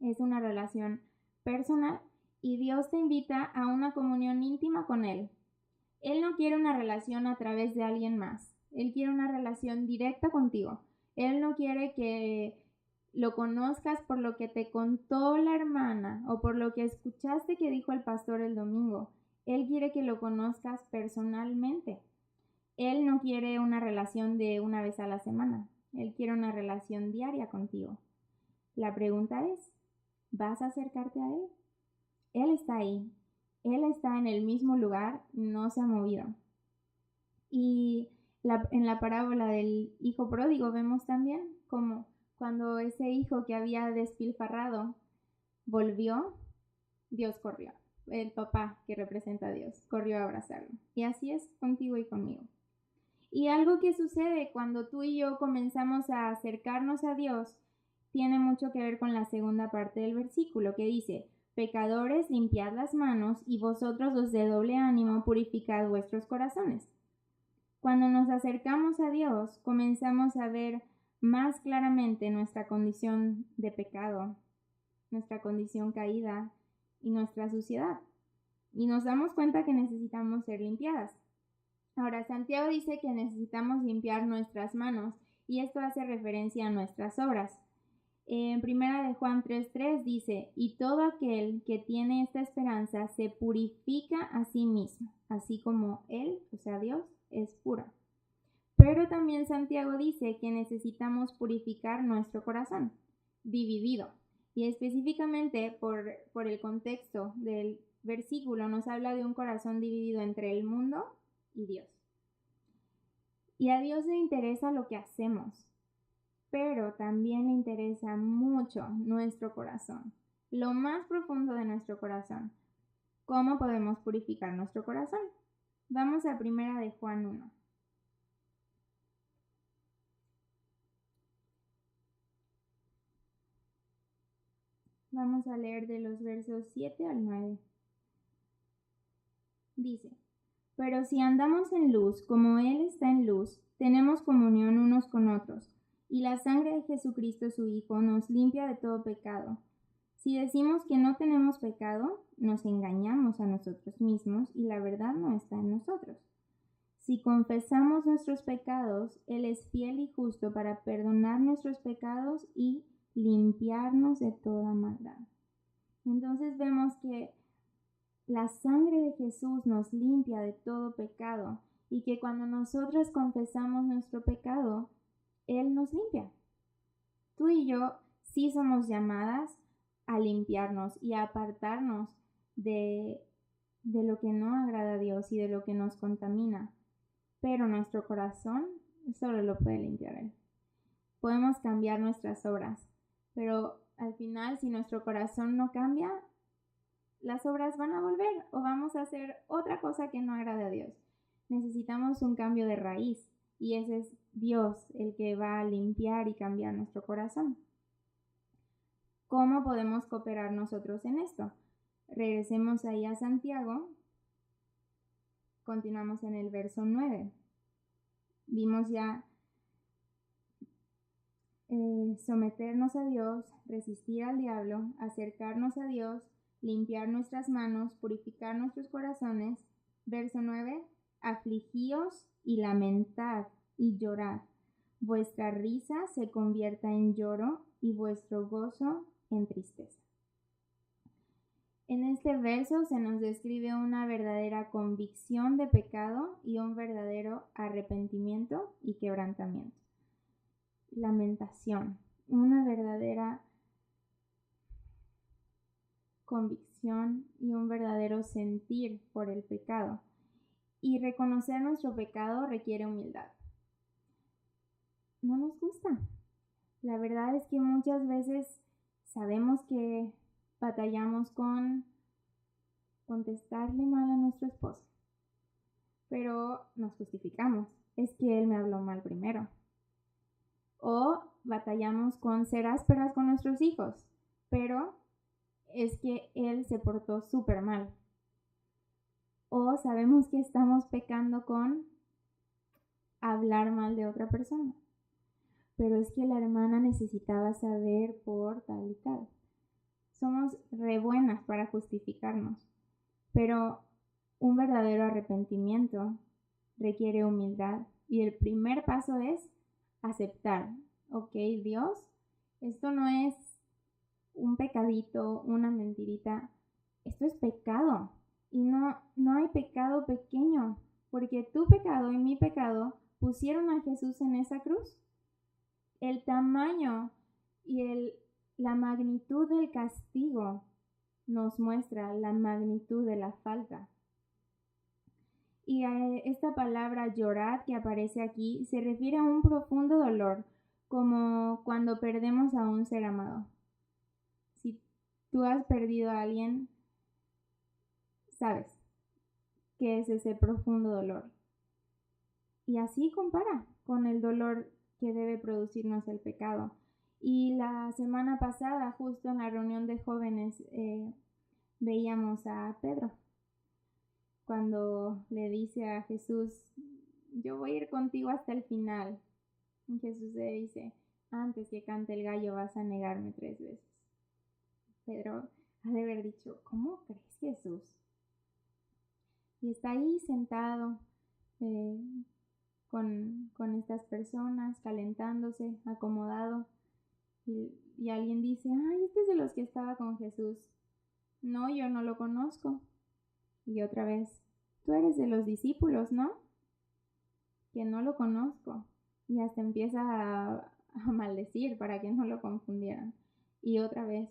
Es una relación personal y Dios te invita a una comunión íntima con Él. Él no quiere una relación a través de alguien más. Él quiere una relación directa contigo. Él no quiere que lo conozcas por lo que te contó la hermana o por lo que escuchaste que dijo el pastor el domingo. Él quiere que lo conozcas personalmente. Él no quiere una relación de una vez a la semana. Él quiere una relación diaria contigo. La pregunta es, ¿vas a acercarte a Él? Él está ahí. Él está en el mismo lugar, no se ha movido. Y en la parábola del hijo pródigo vemos también como cuando ese hijo que había despilfarrado volvió, Dios corrió. El papá que representa a Dios corrió a abrazarlo. Y así es contigo y conmigo. Y algo que sucede cuando tú y yo comenzamos a acercarnos a Dios tiene mucho que ver con la segunda parte del versículo que dice, pecadores, limpiad las manos y vosotros los de doble ánimo purificad vuestros corazones. Cuando nos acercamos a Dios, comenzamos a ver más claramente nuestra condición de pecado, nuestra condición caída y nuestra suciedad. Y nos damos cuenta que necesitamos ser limpiadas. Ahora, Santiago dice que necesitamos limpiar nuestras manos y esto hace referencia a nuestras obras. En 1 de Juan 3:3 dice, y todo aquel que tiene esta esperanza se purifica a sí mismo, así como Él, o sea Dios, es puro. Pero también Santiago dice que necesitamos purificar nuestro corazón, dividido. Y específicamente por el contexto del versículo nos habla de un corazón dividido entre el mundo y Dios. Y a Dios le interesa lo que hacemos, pero también le interesa mucho nuestro corazón, lo más profundo de nuestro corazón. ¿Cómo podemos purificar nuestro corazón? Vamos a primera de Juan 1. Vamos a leer de los versos 7 al 9. Dice, pero si andamos en luz, como Él está en luz, tenemos comunión unos con otros, y la sangre de Jesucristo su Hijo nos limpia de todo pecado. Si decimos que no tenemos pecado, nos engañamos a nosotros mismos y la verdad no está en nosotros. Si confesamos nuestros pecados, Él es fiel y justo para perdonar nuestros pecados y limpiarnos de toda maldad. Entonces vemos que la sangre de Jesús nos limpia de todo pecado y que cuando nosotros confesamos nuestro pecado, Él nos limpia. Tú y yo sí somos llamadas a limpiarnos y a apartarnos de lo que no agrada a Dios y de lo que nos contamina. Pero nuestro corazón solo lo puede limpiar Él. Podemos cambiar nuestras obras, pero al final, si nuestro corazón no cambia, las obras van a volver o vamos a hacer otra cosa que no agrade a Dios. Necesitamos un cambio de raíz y ese es Dios el que va a limpiar y cambiar nuestro corazón. ¿Cómo podemos cooperar nosotros en esto? Regresemos ahí a Santiago. Continuamos en el verso 9. Vimos ya someternos a Dios, resistir al diablo, acercarnos a Dios, limpiar nuestras manos, purificar nuestros corazones. Verso 9, afligíos y lamentad y llorad. Vuestra risa se convierta en lloro y vuestro gozo en tristeza. En este verso se nos describe una verdadera convicción de pecado y un verdadero arrepentimiento y quebrantamiento. Lamentación, una verdadera convicción y un verdadero sentir por el pecado. Y reconocer nuestro pecado requiere humildad. No nos gusta. La verdad es que muchas veces sabemos que batallamos con contestarle mal a nuestro esposo, pero nos justificamos. Es que él me habló mal primero. O batallamos con ser ásperas con nuestros hijos, pero es que él se portó súper mal. O sabemos que estamos pecando con hablar mal de otra persona, pero es que la hermana necesitaba saber por tal y tal. Somos re buenas para justificarnos, pero un verdadero arrepentimiento requiere humildad y el primer paso es aceptar, ok, Dios, esto no es un pecadito, una mentirita, esto es pecado y no hay pecado pequeño, porque tu pecado y mi pecado pusieron a Jesús en esa cruz. El tamaño y la magnitud del castigo nos muestra la magnitud de la falta. Y esta palabra llorar que aparece aquí se refiere a un profundo dolor, como cuando perdemos a un ser amado. Si tú has perdido a alguien, sabes qué es ese profundo dolor. Y así compara con el dolor que debe producirnos el pecado. Y la semana pasada, justo en la reunión de jóvenes, veíamos a Pedro cuando le dice a Jesús, yo voy a ir contigo hasta el final. Y Jesús le dice, antes que cante el gallo vas a negarme 3 veces. Pedro ha de haber dicho, ¿cómo crees, Jesús? Y está ahí sentado con estas personas, calentándose, acomodado. Y alguien dice, ay, este es de los que estaba con Jesús. No, yo no lo conozco. Y otra vez, tú eres de los discípulos, ¿no? que no lo conozco. Y hasta empieza a maldecir para que no lo confundieran. Y otra vez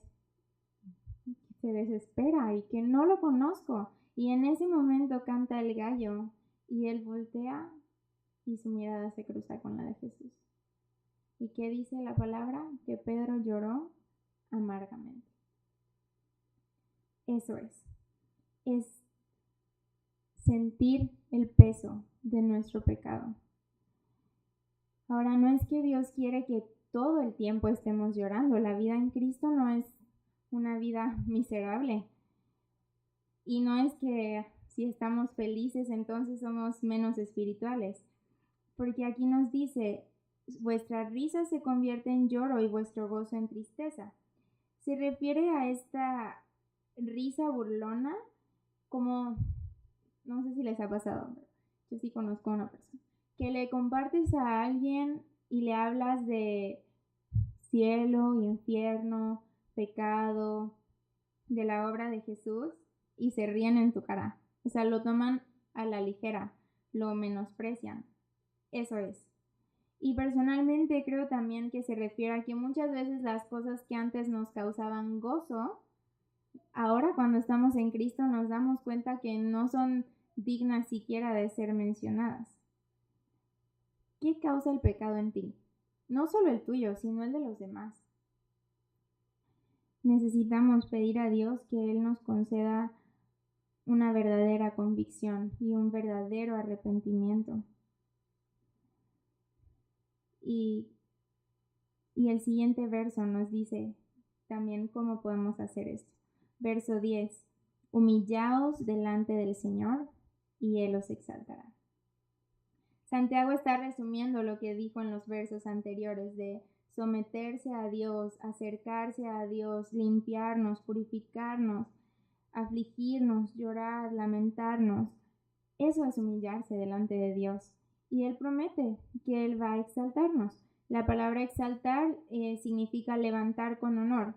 se desespera y que no lo conozco. Y en ese momento canta el gallo y él voltea y su mirada se cruza con la de Jesús. ¿Y qué dice la palabra? Que Pedro lloró amargamente. Eso es sentir el peso de nuestro pecado. Ahora, no es que Dios quiere que todo el tiempo estemos llorando. La vida en Cristo no es una vida miserable. Y no es que si estamos felices entonces somos menos espirituales. Porque aquí nos dice, vuestra risa se convierte en lloro y vuestro gozo en tristeza. Se refiere a esta risa burlona como, no sé si les ha pasado, yo sí conozco a una persona, que le compartes a alguien y le hablas de cielo, infierno, pecado, de la obra de Jesús y se ríen en tu cara. O sea, lo toman a la ligera, lo menosprecian. Eso es. Y personalmente creo también que se refiere a que muchas veces las cosas que antes nos causaban gozo, ahora cuando estamos en Cristo nos damos cuenta que no son dignas siquiera de ser mencionadas. ¿Qué causa el pecado en ti? No solo el tuyo, sino el de los demás. Necesitamos pedir a Dios que Él nos conceda una verdadera convicción y un verdadero arrepentimiento. Y el siguiente verso nos dice también cómo podemos hacer esto. Verso 10. Humillaos delante del Señor y Él os exaltará. Santiago está resumiendo lo que dijo en los versos anteriores de someterse a Dios, acercarse a Dios, limpiarnos, purificarnos, afligirnos, llorar, lamentarnos. Eso es humillarse delante de Dios. Y Él promete que Él va a exaltarnos. La palabra exaltar significa levantar con honor.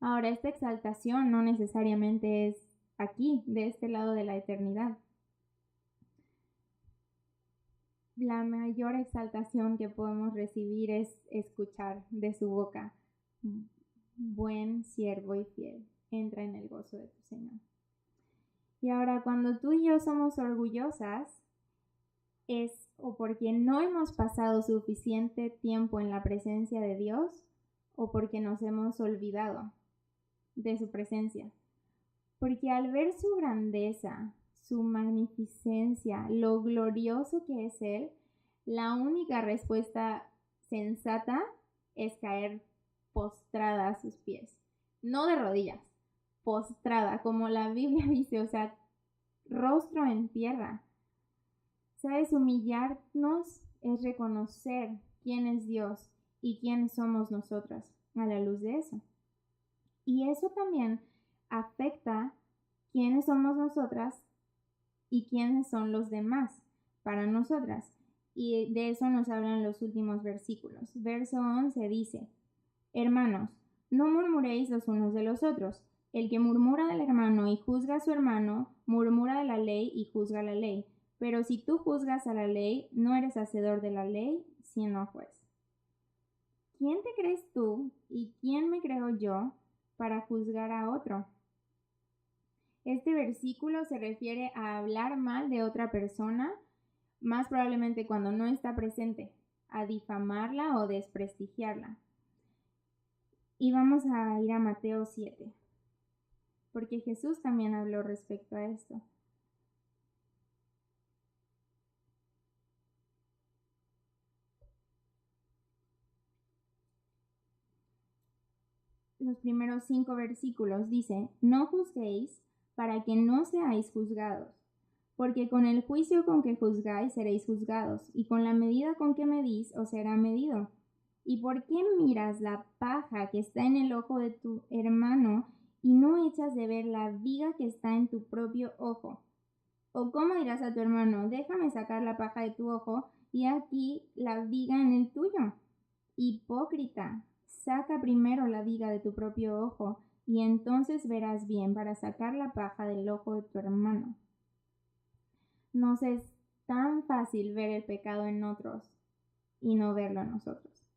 Ahora, esta exaltación no necesariamente es aquí, de este lado de la eternidad. La mayor exaltación que podemos recibir es escuchar de su boca: buen siervo y fiel, entra en el gozo de tu Señor. Y ahora, cuando tú y yo somos orgullosas, es o porque no hemos pasado suficiente tiempo en la presencia de Dios o porque nos hemos olvidado de su presencia. Porque al ver su grandeza, su magnificencia, lo glorioso que es Él, la única respuesta sensata es caer postrada a sus pies. No de rodillas, postrada, como la Biblia dice, o sea, rostro en tierra. ¿Sabes? Humillarnos es reconocer quién es Dios y quiénes somos nosotras a la luz de eso. Y eso también afecta quiénes somos nosotras y quiénes son los demás para nosotras. Y de eso nos hablan los últimos versículos. Verso 11 dice: Hermanos, no murmuréis los unos de los otros. El que murmura del hermano y juzga a su hermano, murmura de la ley y juzga la ley. Pero si tú juzgas a la ley, no eres hacedor de la ley, sino juez. ¿Quién te crees tú y quién me creo yo para juzgar a otro? Este versículo se refiere a hablar mal de otra persona, más probablemente cuando no está presente, a difamarla o desprestigiarla. Y vamos a ir a Mateo 7, porque Jesús también habló respecto a esto. Los primeros 5 versículos dice: No juzguéis para que no seáis juzgados, porque con el juicio con que juzgáis seréis juzgados, y con la medida con que medís os será medido. ¿Y por qué miras la paja que está en el ojo de tu hermano y no echas de ver la viga que está en tu propio ojo? ¿O cómo dirás a tu hermano: déjame sacar la paja de tu ojo y aquí la viga en el tuyo? Hipócrita, saca primero la viga de tu propio ojo y entonces verás bien para sacar la paja del ojo de tu hermano. Nos está tan fácil ver el pecado en otros y no verlo en nosotros.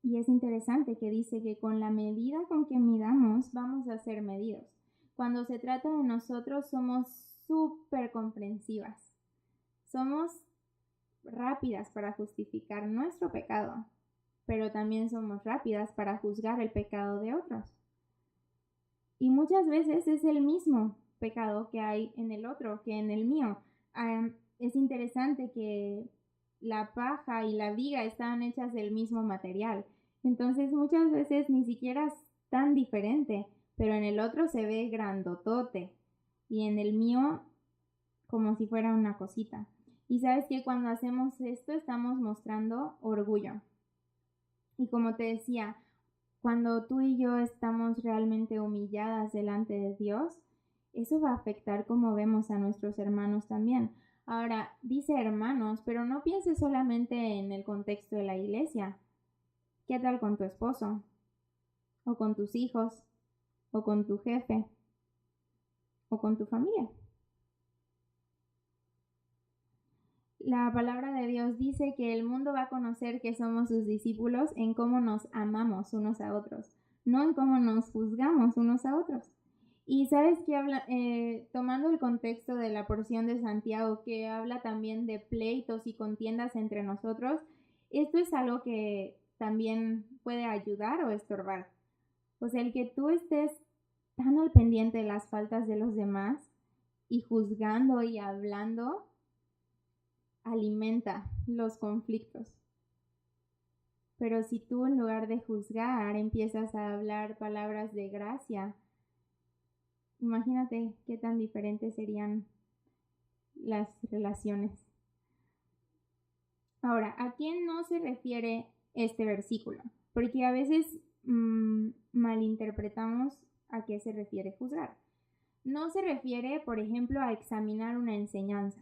Y es interesante que dice que con la medida con que midamos vamos a ser medidos. Cuando se trata de nosotros somos súper comprensivas. Somos rápidas para justificar nuestro pecado, pero también somos rápidas para juzgar el pecado de otros. Y muchas veces es el mismo pecado que hay en el otro que en el mío. Es interesante que la paja y la viga estaban hechas del mismo material. Entonces muchas veces ni siquiera es tan diferente, pero en el otro se ve grandotote y en el mío como si fuera una cosita. Y sabes que cuando hacemos esto estamos mostrando orgullo. Y como te decía, cuando tú y yo estamos realmente humilladas delante de Dios, eso va a afectar cómo vemos a nuestros hermanos también. Ahora, dice hermanos, pero no pienses solamente en el contexto de la iglesia. ¿Qué tal con tu esposo? ¿O con tus hijos? ¿O con tu jefe? ¿O con tu familia? La palabra de Dios dice que el mundo va a conocer que somos sus discípulos en cómo nos amamos unos a otros, no en cómo nos juzgamos unos a otros. Y sabes que habla, tomando el contexto de la porción de Santiago, que habla también de pleitos y contiendas entre nosotros, esto es algo que también puede ayudar o estorbar. O sea, el que tú estés tan al pendiente de las faltas de los demás y juzgando y hablando, alimenta los conflictos. Pero si tú en lugar de juzgar empiezas a hablar palabras de gracia, imagínate qué tan diferentes serían las relaciones. Ahora, ¿a quién no se refiere este versículo? Porque a veces malinterpretamos a qué se refiere juzgar. No se refiere, por ejemplo, a examinar una enseñanza.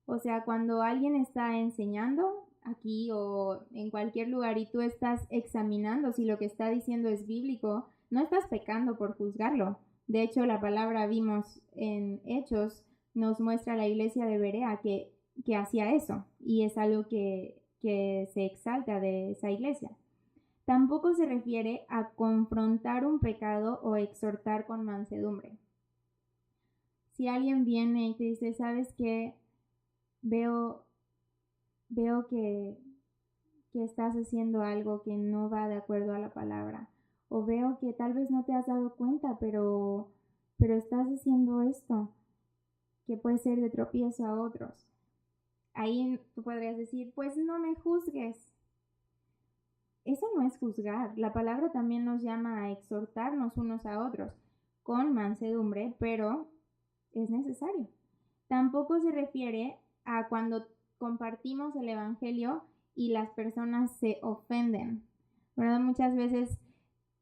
O sea, cuando alguien está enseñando aquí o en cualquier lugar y tú estás examinando si lo que está diciendo es bíblico, no estás pecando por juzgarlo. De hecho, la palabra vimos en Hechos nos muestra a la iglesia de Berea que hacía eso y es algo que se exalta de esa iglesia. Tampoco se refiere a confrontar un pecado o exhortar con mansedumbre. Si alguien viene y te dice, ¿sabes qué? Veo que estás haciendo algo que no va de acuerdo a la palabra. O veo que tal vez no te has dado cuenta, pero estás haciendo esto, que puede ser de tropiezo a otros. Ahí tú podrías decir, pues no me juzgues. Eso no es juzgar. La palabra también nos llama a exhortarnos unos a otros con mansedumbre, pero es necesario. Tampoco se refiere a cuando compartimos el evangelio y las personas se ofenden, ¿verdad? Muchas veces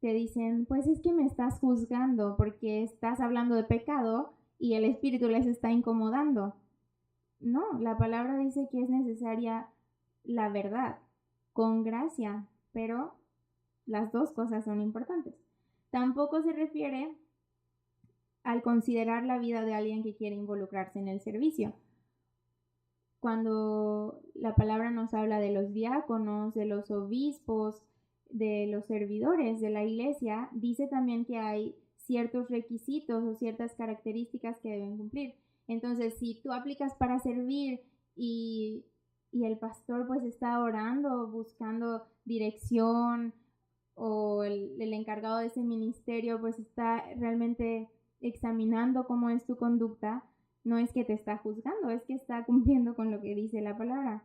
te dicen, pues es que me estás juzgando porque estás hablando de pecado y el espíritu les está incomodando. No, la palabra dice que es necesaria la verdad, con gracia, pero las dos cosas son importantes. Tampoco se refiere al considerar la vida de alguien que quiere involucrarse en el servicio. Cuando la palabra nos habla de los diáconos, de los obispos, de los servidores de la iglesia, dice también que hay ciertos requisitos o ciertas características que deben cumplir. Entonces, si tú aplicas para servir y el pastor pues está orando, buscando dirección, o el encargado de ese ministerio pues está realmente examinando cómo es tu conducta, no es que te está juzgando, es que está cumpliendo con lo que dice la palabra.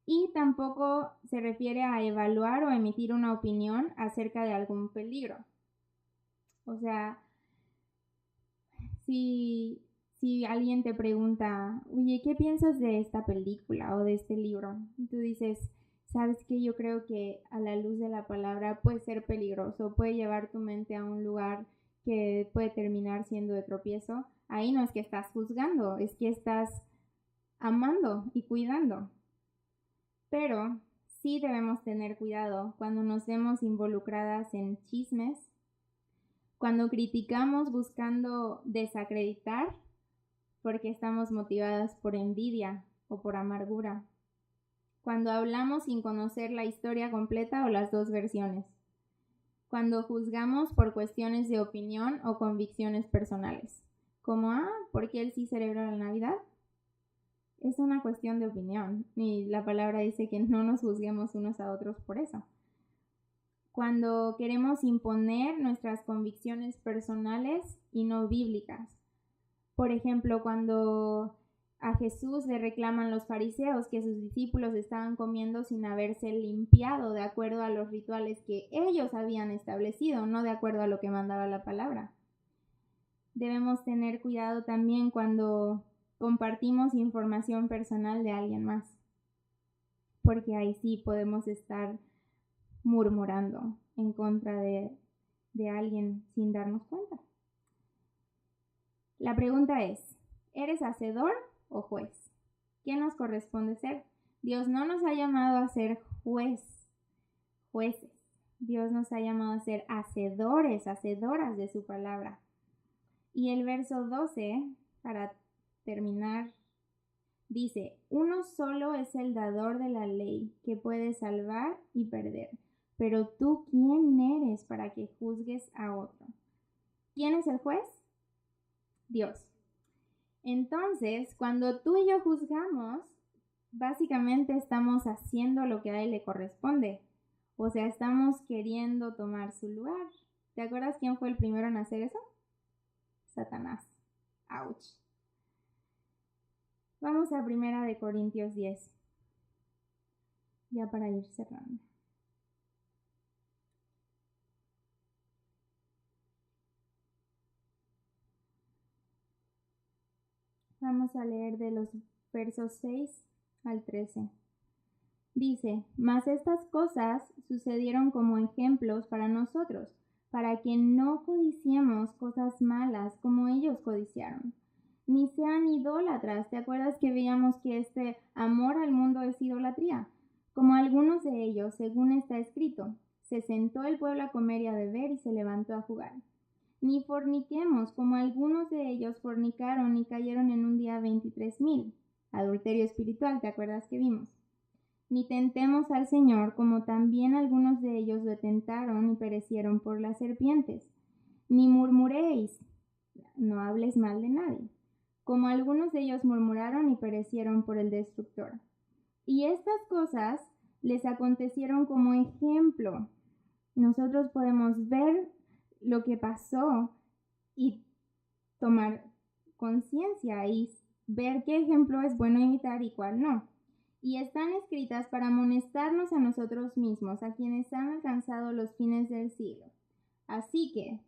Y tampoco se refiere a evaluar o emitir una opinión acerca de algún peligro. O sea, si alguien te pregunta, oye, ¿qué piensas de esta película o de este libro? Y tú dices, sabes que yo creo que a la luz de la palabra puede ser peligroso, puede llevar tu mente a un lugar que puede terminar siendo de tropiezo. Ahí no es que estás juzgando, es que estás amando y cuidando. Pero sí debemos tener cuidado cuando nos vemos involucradas en chismes, cuando criticamos buscando desacreditar porque estamos motivadas por envidia o por amargura. Cuando hablamos sin conocer la historia completa o las dos versiones. Cuando juzgamos por cuestiones de opinión o convicciones personales. Como, ¿por qué él sí celebra la Navidad? Es una cuestión de opinión. Y la palabra dice que no nos juzguemos unos a otros por eso. Cuando queremos imponer nuestras convicciones personales y no bíblicas. Por ejemplo, cuando a Jesús le reclaman los fariseos que sus discípulos estaban comiendo sin haberse limpiado de acuerdo a los rituales que ellos habían establecido, no de acuerdo a lo que mandaba la palabra. Debemos tener cuidado también cuando compartimos información personal de alguien más, porque ahí sí podemos estar murmurando en contra de alguien sin darnos cuenta. La pregunta es, ¿eres hacedor o juez? ¿Qué nos corresponde ser? Dios no nos ha llamado a ser jueces. Dios nos ha llamado a ser hacedores, hacedoras de su palabra. Y el verso 12, para terminar, dice, uno solo es el dador de la ley, que puede salvar y perder. Pero tú, ¿quién eres para que juzgues a otro? ¿Quién es el juez? Dios. Entonces, cuando tú y yo juzgamos, básicamente estamos haciendo lo que a él le corresponde. O sea, estamos queriendo tomar su lugar. ¿Te acuerdas quién fue el primero en hacer eso? Satanás. Ouch. Vamos a 1 Corintios 10. Ya para ir cerrando. Vamos a leer de los versos 6 al 13. Dice, mas estas cosas sucedieron como ejemplos para nosotros, para que no codiciemos cosas malas como ellos codiciaron. Ni sean idólatras. ¿Te acuerdas que veíamos que este amor al mundo es idolatría? Como algunos de ellos, según está escrito, se sentó el pueblo a comer y a beber y se levantó a jugar. Ni forniquemos, como algunos de ellos fornicaron y cayeron en un día 23,000. Adulterio espiritual, ¿te acuerdas que vimos? Ni tentemos al Señor, como también algunos de ellos lo tentaron y perecieron por las serpientes. Ni murmuréis, no hables mal de nadie, como algunos de ellos murmuraron y perecieron por el destructor. Y estas cosas les acontecieron como ejemplo. Nosotros podemos ver lo que pasó y tomar conciencia y ver qué ejemplo es bueno imitar y cuál no. Y están escritas para amonestarnos a nosotros mismos, a quienes han alcanzado los fines del siglo. Así que,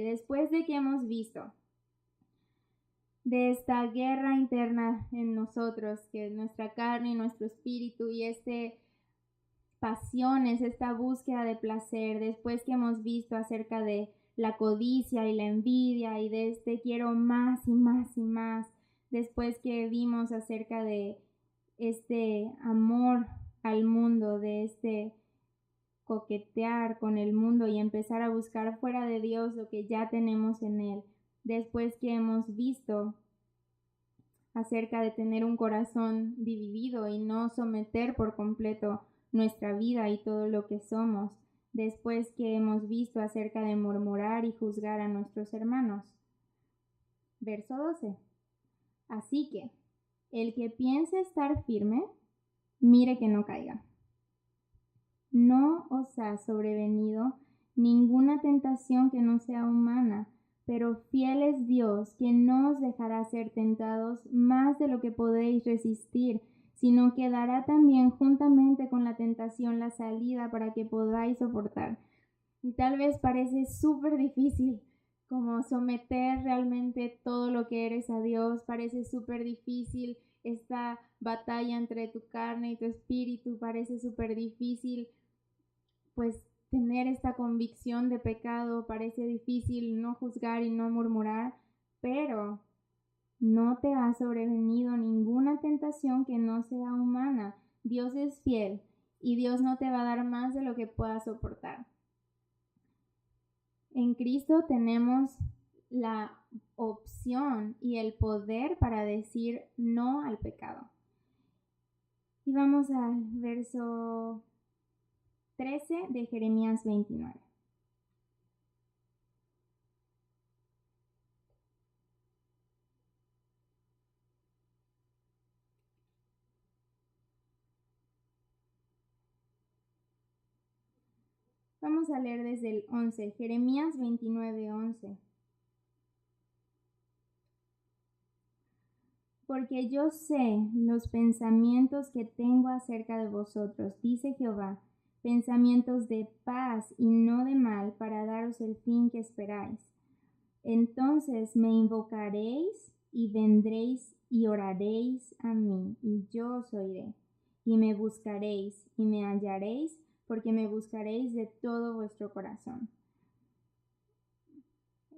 después de que hemos visto de esta guerra interna en nosotros, que es nuestra carne y nuestro espíritu, y pasiones, esta búsqueda de placer, después que hemos visto acerca de la codicia y la envidia y de quiero más y más y más, después que vimos acerca de este amor al mundo, de coquetear con el mundo y empezar a buscar fuera de Dios lo que ya tenemos en él, después que hemos visto acerca de tener un corazón dividido y no someter por completo nuestra vida y todo lo que somos, después que hemos visto acerca de murmurar y juzgar a nuestros hermanos. Verso 12. Así que, el que piense estar firme, mire que no caiga. No os ha sobrevenido ninguna tentación que no sea humana, pero fiel es Dios, que no os dejará ser tentados más de lo que podéis resistir, sino que dará también juntamente con la tentación la salida para que podáis soportar. Y tal vez parece súper difícil como someter realmente todo lo que eres a Dios, parece súper difícil esta batalla entre tu carne y tu espíritu, parece súper difícil pues tener esta convicción de pecado, parece difícil no juzgar y no murmurar, pero no te ha sobrevenido ninguna tentación que no sea humana. Dios es fiel y Dios no te va a dar más de lo que puedas soportar. En Cristo tenemos la opción y el poder para decir no al pecado. Y vamos al verso 13 de Jeremías 29. Vamos a leer desde el 11, Jeremías 29, 11. Porque yo sé los pensamientos que tengo acerca de vosotros, dice Jehová, pensamientos de paz y no de mal, para daros el fin que esperáis. Entonces me invocaréis y vendréis y oraréis a mí, y yo os oiré. Y me buscaréis y me hallaréis, porque me buscaréis de todo vuestro corazón.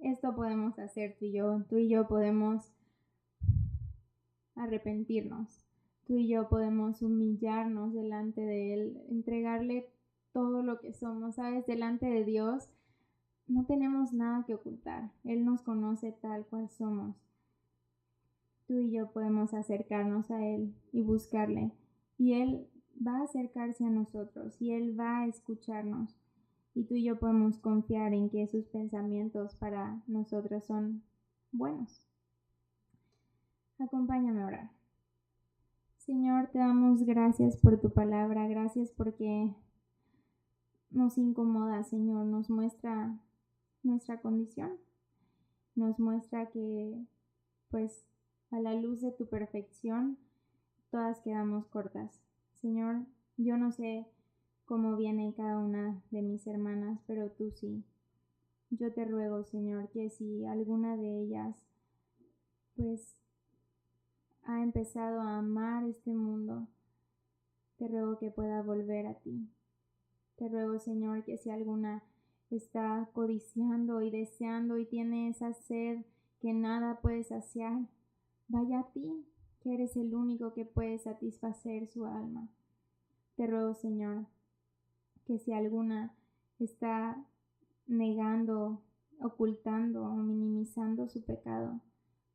Esto podemos hacer tú y yo podemos arrepentirnos. Tú y yo podemos humillarnos delante de Él, entregarle todo lo que somos, ¿sabes? Delante de Dios no tenemos nada que ocultar. Él nos conoce tal cual somos. Tú y yo podemos acercarnos a Él y buscarle. Y Él va a acercarse a nosotros y Él va a escucharnos. Y tú y yo podemos confiar en que sus pensamientos para nosotros son buenos. Acompáñame a orar. Señor, te damos gracias por tu palabra, gracias porque nos incomoda, Señor, nos muestra nuestra condición, nos muestra que, pues, a la luz de tu perfección, todas quedamos cortas. Señor, yo no sé cómo viene cada una de mis hermanas, pero tú sí. Yo te ruego, Señor, que si alguna de ellas, pues, ha empezado a amar este mundo, te ruego que pueda volver a ti. Te ruego, Señor, que si alguna está codiciando y deseando y tiene esa sed que nada puede saciar, vaya a ti, que eres el único que puede satisfacer su alma. Te ruego, Señor, que si alguna está negando, ocultando o minimizando su pecado,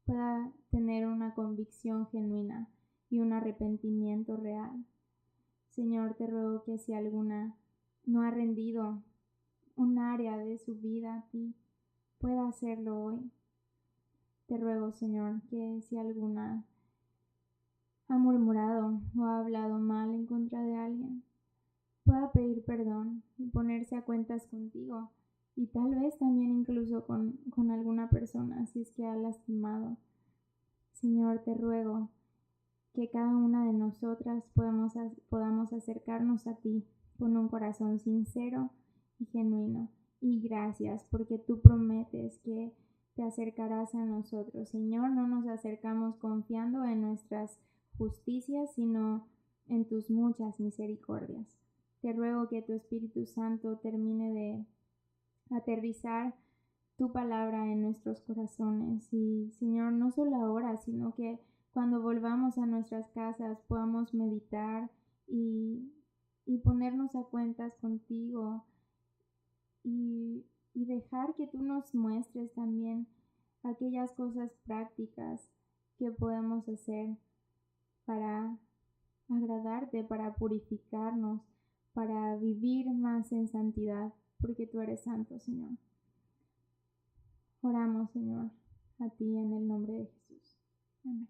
pueda tener una convicción genuina y un arrepentimiento real. Señor, te ruego que si alguna no ha rendido un área de su vida a ti, pueda hacerlo hoy. Te ruego, Señor, que si alguna ha murmurado o ha hablado mal en contra de alguien, pueda pedir perdón y ponerse a cuentas contigo y tal vez también incluso con alguna persona si es que ha lastimado. Señor, te ruego que cada una de nosotras podamos acercarnos a ti con un corazón sincero y genuino. Y gracias porque tú prometes que te acercarás a nosotros. Señor, no nos acercamos confiando en nuestras justicias, sino en tus muchas misericordias. Te ruego que tu Espíritu Santo termine de aterrizar tu palabra en nuestros corazones. Y Señor, no solo ahora, sino que cuando volvamos a nuestras casas podamos meditar y ponernos a cuentas contigo y dejar que tú nos muestres también aquellas cosas prácticas que podemos hacer para agradarte, para purificarnos, para vivir más en santidad, porque tú eres santo, Señor. Oramos, Señor, a ti en el nombre de Jesús. Amén.